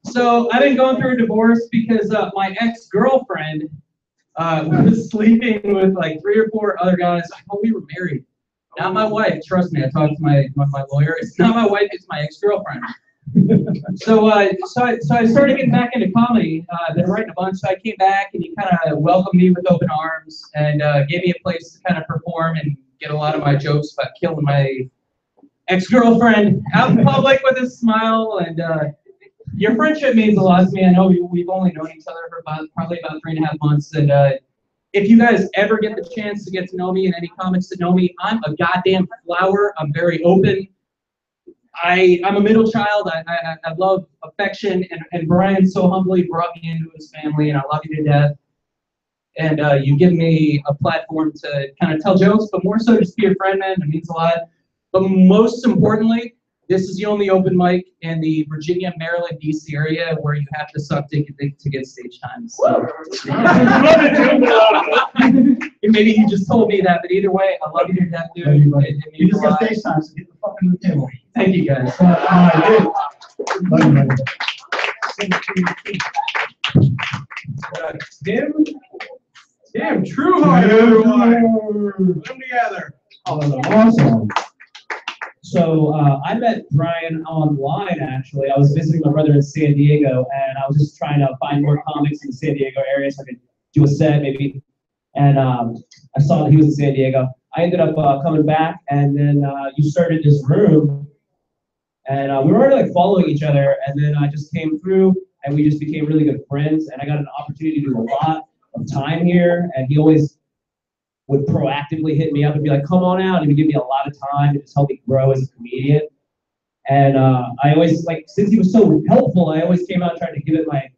So I've been going through a divorce because my ex-girlfriend was sleeping with like 3 or 4 other guys. I thought we were married. Not my wife. Trust me. I talked to my lawyer. It's not my wife. It's my ex-girlfriend. So I started getting back into comedy. I've been writing a bunch. So I came back and he kind of welcomed me with open arms and gave me a place to kind of perform and get a lot of my jokes about killing my ex-girlfriend out in public with a smile. And your friendship means a lot to me. I know we've only known each other for probably about 3.5 months. And if you guys ever get the chance to get to know me and any comics that know me, I'm a goddamn flower. I'm very open. I'm a middle child. I love affection, and Brian so humbly brought me into his family, and I love you to death. And you give me a platform to kind of tell jokes, but more so just be a friend, man. It means a lot. But most importantly, this is the only open mic in the Virginia, Maryland, DC area where you have to suck dick to get stage time. So. Maybe he just told me that, but either way, I love you to death, dude. You just got stage time, so get the fuck in the table. Thank you, guys. Tim Trueheart, everyone. Put them together. Awesome. So I met Brian online, actually. I was visiting my brother in San Diego, and I was just trying to find more comics in the San Diego area so I could do a set, maybe. And I saw that he was in San Diego. I ended up coming back, and then you started this room, and we were already like following each other, and then I just came through, and we just became really good friends, and I got an opportunity to do a lot of time here, and he always would proactively hit me up and be like, come on out, and he would give me a lot of time to just help me grow as a comedian. And I always, like, since he was so helpful, I always came out trying to give it my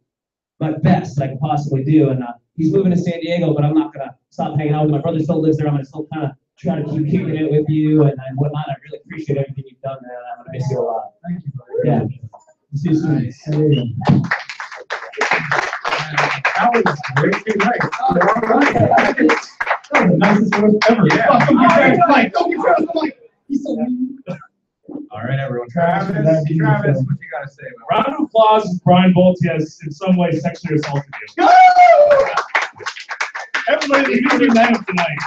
best that I could possibly do. And he's moving to San Diego, but I'm not gonna stop hanging out with him. My brother still lives there. I'm gonna still kind of try to keep kicking it with you and whatnot. I really appreciate everything you've done, man. I'm gonna miss you a lot. Thank you, brother. Yeah. See you soon. That was great. Nice. That was the nicest one ever. Yeah. Don't get Travis. Don't get Travis. I'm like, he's so mean. All right, everyone. Travis, what you gotta say about Round of applause as Brian Bolte has in some way sexually assaulted you. Everybody, you're gonna be mad tonight.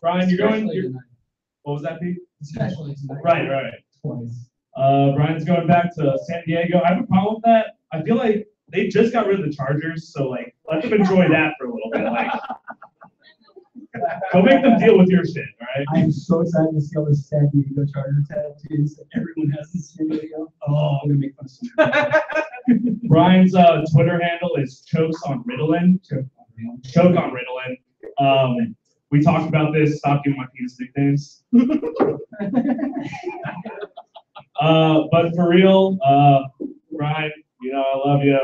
Brian, what was that, Pete? Especially tonight. Right. Twice. Brian's going back to San Diego. I have a problem with that. I feel like they just got rid of the Chargers, so like let them enjoy that for a little bit. Like, go make them deal with your shit, all right? I am so excited to see all the San Diego Charger tattoos that everyone has in San Diego. Oh, I'm gonna make fun of some. Brian's Twitter handle is chokes on Ritalin. Choke on Ritalin. We talked about this. Stop giving my penis nicknames. But for real, Brian, you know I love you.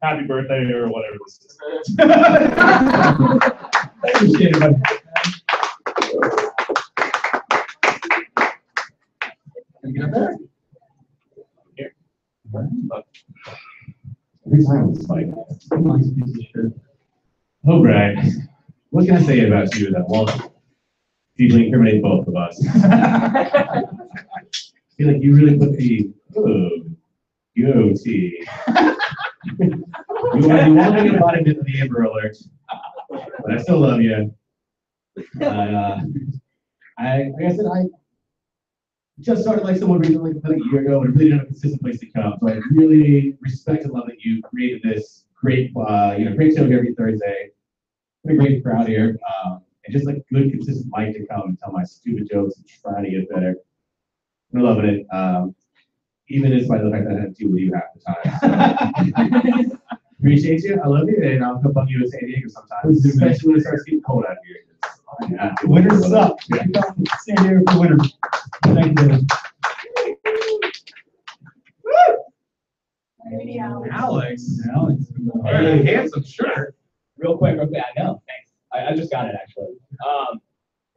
Happy birthday or whatever this is. Appreciate it, buddy. Can you get up there? Here. Every time it's like, Nice piece of shit. oh, Brian, what can I say about you that won't deeply incriminate both of us? I feel like you really put the goatee. You are the only embodiment of the Amber Alert, but I still love you. Like I said, I just started like someone recently, like a year ago, and I really didn't have a consistent place to come. So I really respect and love that you created this great, great show here every Thursday. What a great crowd here, and just like good, consistent mic to come and tell my stupid jokes and try to get better. We're loving it. Even in spite of the fact that I have to deal with you half the time. Appreciate you. I love you, and I'll come bug you in San Diego sometimes, especially when it starts getting cold out here. Yeah. Winners up. San Diego for winners. Thank you, David. Alex. Hey. Handsome shirt. Real quick, I know. Thanks. I just got it actually.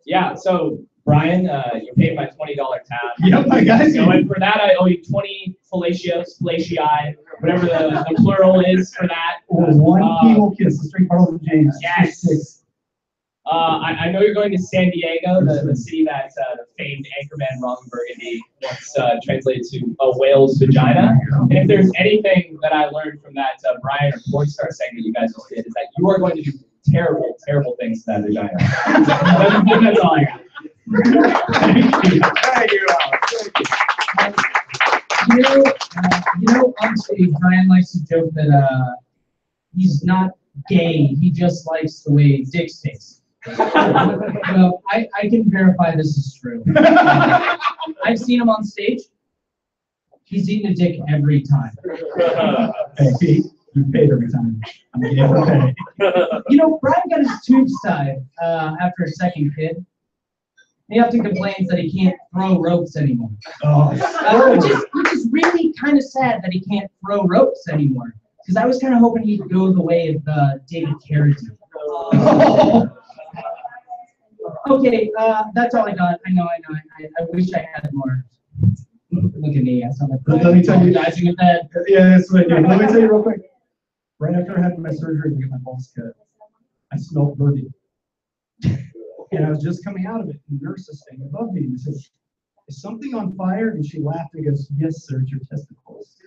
Yeah. So Brian, you paid my $20 tab. Yep, I got it. So and for that, I owe you 20 fellacii, whatever the plural is for that. One evil kiss, the street Carlos and James. Yes. 6. I know you're going to San Diego, the city that the famed anchorman Ron Burgundy once translated to a whale's vagina. And if there's anything that I learned from that Brian or Porn Star segment you guys just did, is that you are going to do terrible, terrible things to that vagina. That's all I got. Thank you, Alex. On stage, Brian likes to joke that he's not gay. He just likes the way dicks taste. Well, I can verify this is true. I've seen him on stage. He's eaten a dick every time. Hey, Pete, you paid every time. I'm gonna give you pay. Brian got his tubes tied after a second kid. He often complains that he can't throw ropes anymore. Which is really kind of sad that he can't throw ropes anymore. Because I was kind of hoping he'd go the way of David Carradine. Okay, that's all I got. I know. I wish I had more. Look at me. I sound like Let me tell you. rising in bed. Yeah, that's what I do. Let me tell you real quick. Right after I had my surgery to get my balls cut, I smelled burning. And I was just coming out of it, and the nurse is standing above me and says, "Is something on fire?" And she laughed and goes, "Yes, sir, it's your testicles.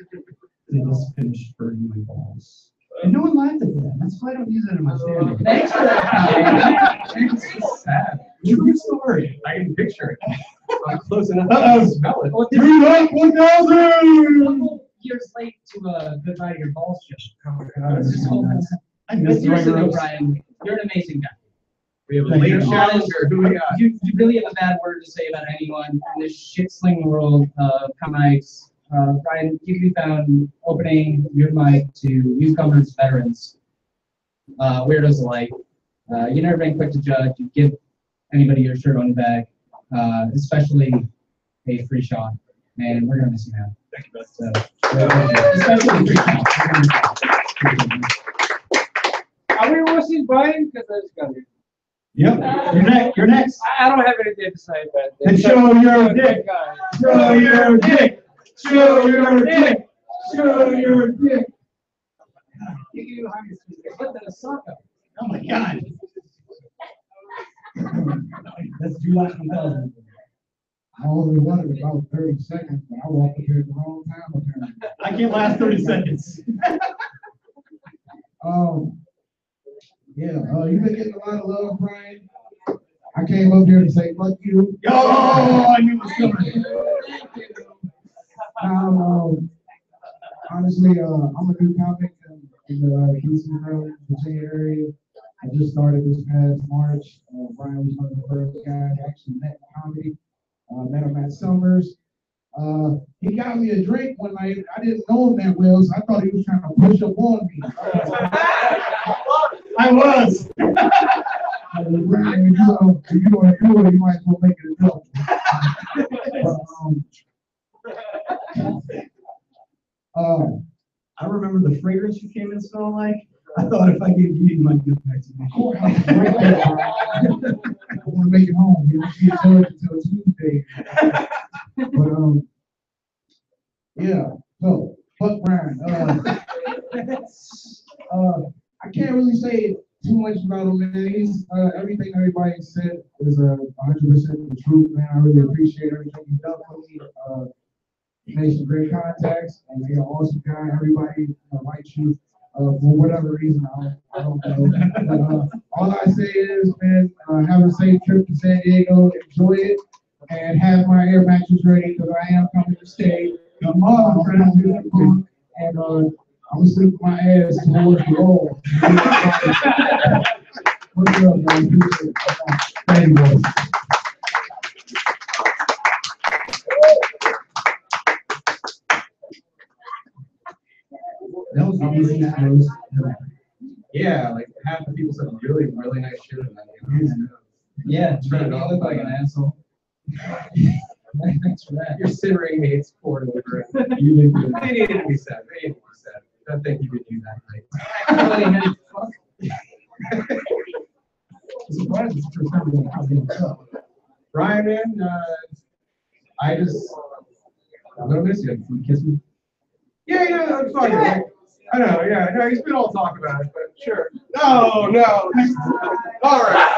They just finished burning my balls." And no one laughed at that. That's why I don't use it in my stand. Thanks for that. It's sad. True story. I can picture it. I'm close enough Uh-oh. to smell it. Well, Three up 1,000! years late to Goodbye to Your Balls show. Oh my God, It's just cool. I missed the Years ago, right Brian, you're an amazing guy. We have a Thank late you. challenger. Who we got? You really have a bad word to say about anyone in this shit-slinging world of comics. Brian, you can be found opening your mic to newcomers, veterans, weirdos alike. You never been quick to judge. You give anybody your shirt on your back, especially a free shot. And we're gonna miss you, man. Thank you, bud. So, especially free shot. We're gonna miss you. Are we watching Brian? Because I just got here. Yep, you're next. I don't have anything to say, but And show your dick. Show your dick. Show your dick. Show your dick. Put that sock up. Oh my God. That's July 2000. I only wanted about 30 seconds, but I walked up here at the wrong time apparently. I can't last 30 seconds. You've been getting a lot of love, Brian. I came up here to say fuck you. Oh, I knew it was coming. Honestly, I'm a new comic in the DC, Maryland, Virginia area. I just started this past March. Brian was one of the first guys I actually met in comedy. Met him at Summers. He got me a drink one night. I didn't know him that well, so I thought he was trying to push up on me. I was. Brian, if you're going to do it, you might as well make it a joke. I remember the fragrance you came in smelling like. I thought if I gave you, you might give it back to me. I want to make it home. You don't see it until Tuesday. But yeah. So fuck Brian. I can't really say too much about him, man. He's everything everybody said is 100% the truth, man. I really appreciate everything he's done for me. He made some great contacts, and he's an awesome guy. Everybody likes you. For whatever reason, I don't know. But all I say is, man, have a safe trip to San Diego. Enjoy it, and have my air mattress ready because I am coming to stay. Come on, friends, and I'm gonna sleep my ass towards the wall. What's up, man? Thank you, boys. That was the easiest roast. Yeah, like half the people said really, really nice shit. And Yeah, Turn it you off. look like an asshole. Thanks for that. Your simmering hates poured over it. You did good. They needed to be said. They needed to be said. I don't think you could do that right. I'm surprised it's the first time we're gonna have him up. Brian, man, I'm gonna miss you. You kiss me? Yeah, that's fine. Right? I know, yeah, no, he's been all talk about it, but sure. No. All right.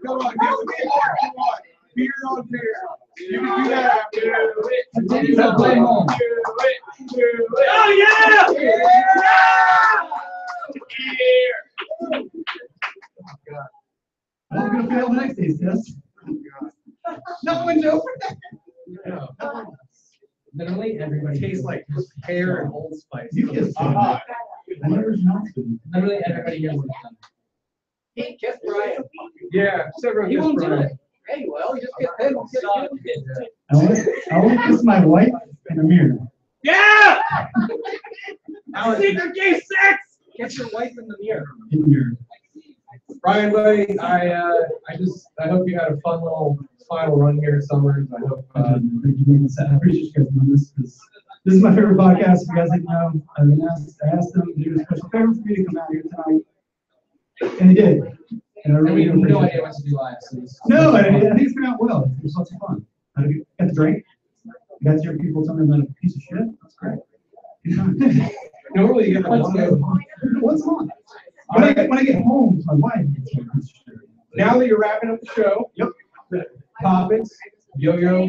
Come on, come on. Beer on beer. You can do that. Play home. Oh yeah! I'm gonna fail the next day's test. No one's over that. Literally everybody. Tastes like hair and Old Spice. You kissed him. I never announced it. Literally everybody here would have done He kissed Brian. Yeah, several. He won't do it. Hey, well, you just get him. I want to kiss my wife in the mirror. Yeah! Alex, Secret gay sex! Get your wife in the mirror. In the mirror. Brian, buddy, I hope you had a fun little final run here at Summers. I hope. Thank you, I appreciate you guys doing this. This is my favorite podcast. If you guys didn't know, I asked them to do a special favor for me to come out here tonight, and they did. And I really have appreciate no it. idea what to do live. So No, I think it's turned out well. It was lots of fun. I got to drink. You got to hear people tell me I'm not a piece of shit. That's great. Good time. Normally you get the Once a month. When I get home, my wife gets me a piece of shit. Now that you're wrapping up the show, Yep. topics, yo-yo,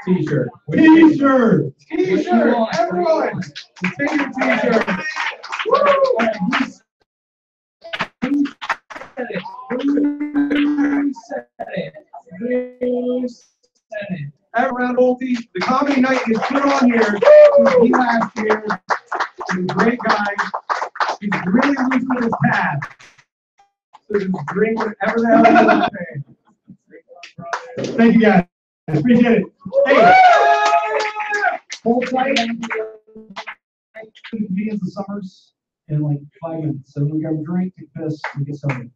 t-shirt. T-shirt. T-shirt, everyone, take your t-shirt. Everyone, Oldie, the comedy night is put on here. He last year. He's a great guy. He's really loose with his pad. So just drink whatever the hell you want to say. Thank you, guys. I appreciate it. Hey, hold tight. Convenience of Summers in like 5 minutes. So we'll grab a drink, take a piss, and get started.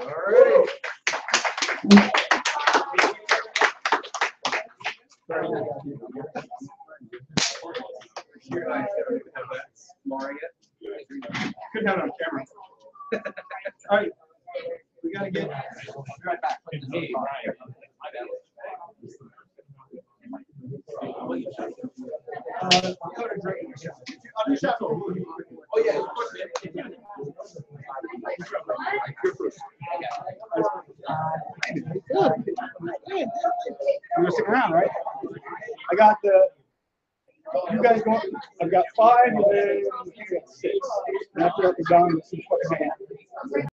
All right. Couldn't have it on camera. All right, we gotta get. Be right back. Oh yeah. You're gonna stick around, right? I got the. You guys go. I've got 5 and then I think I got 6. And after that, we're done. It's fucking hang out.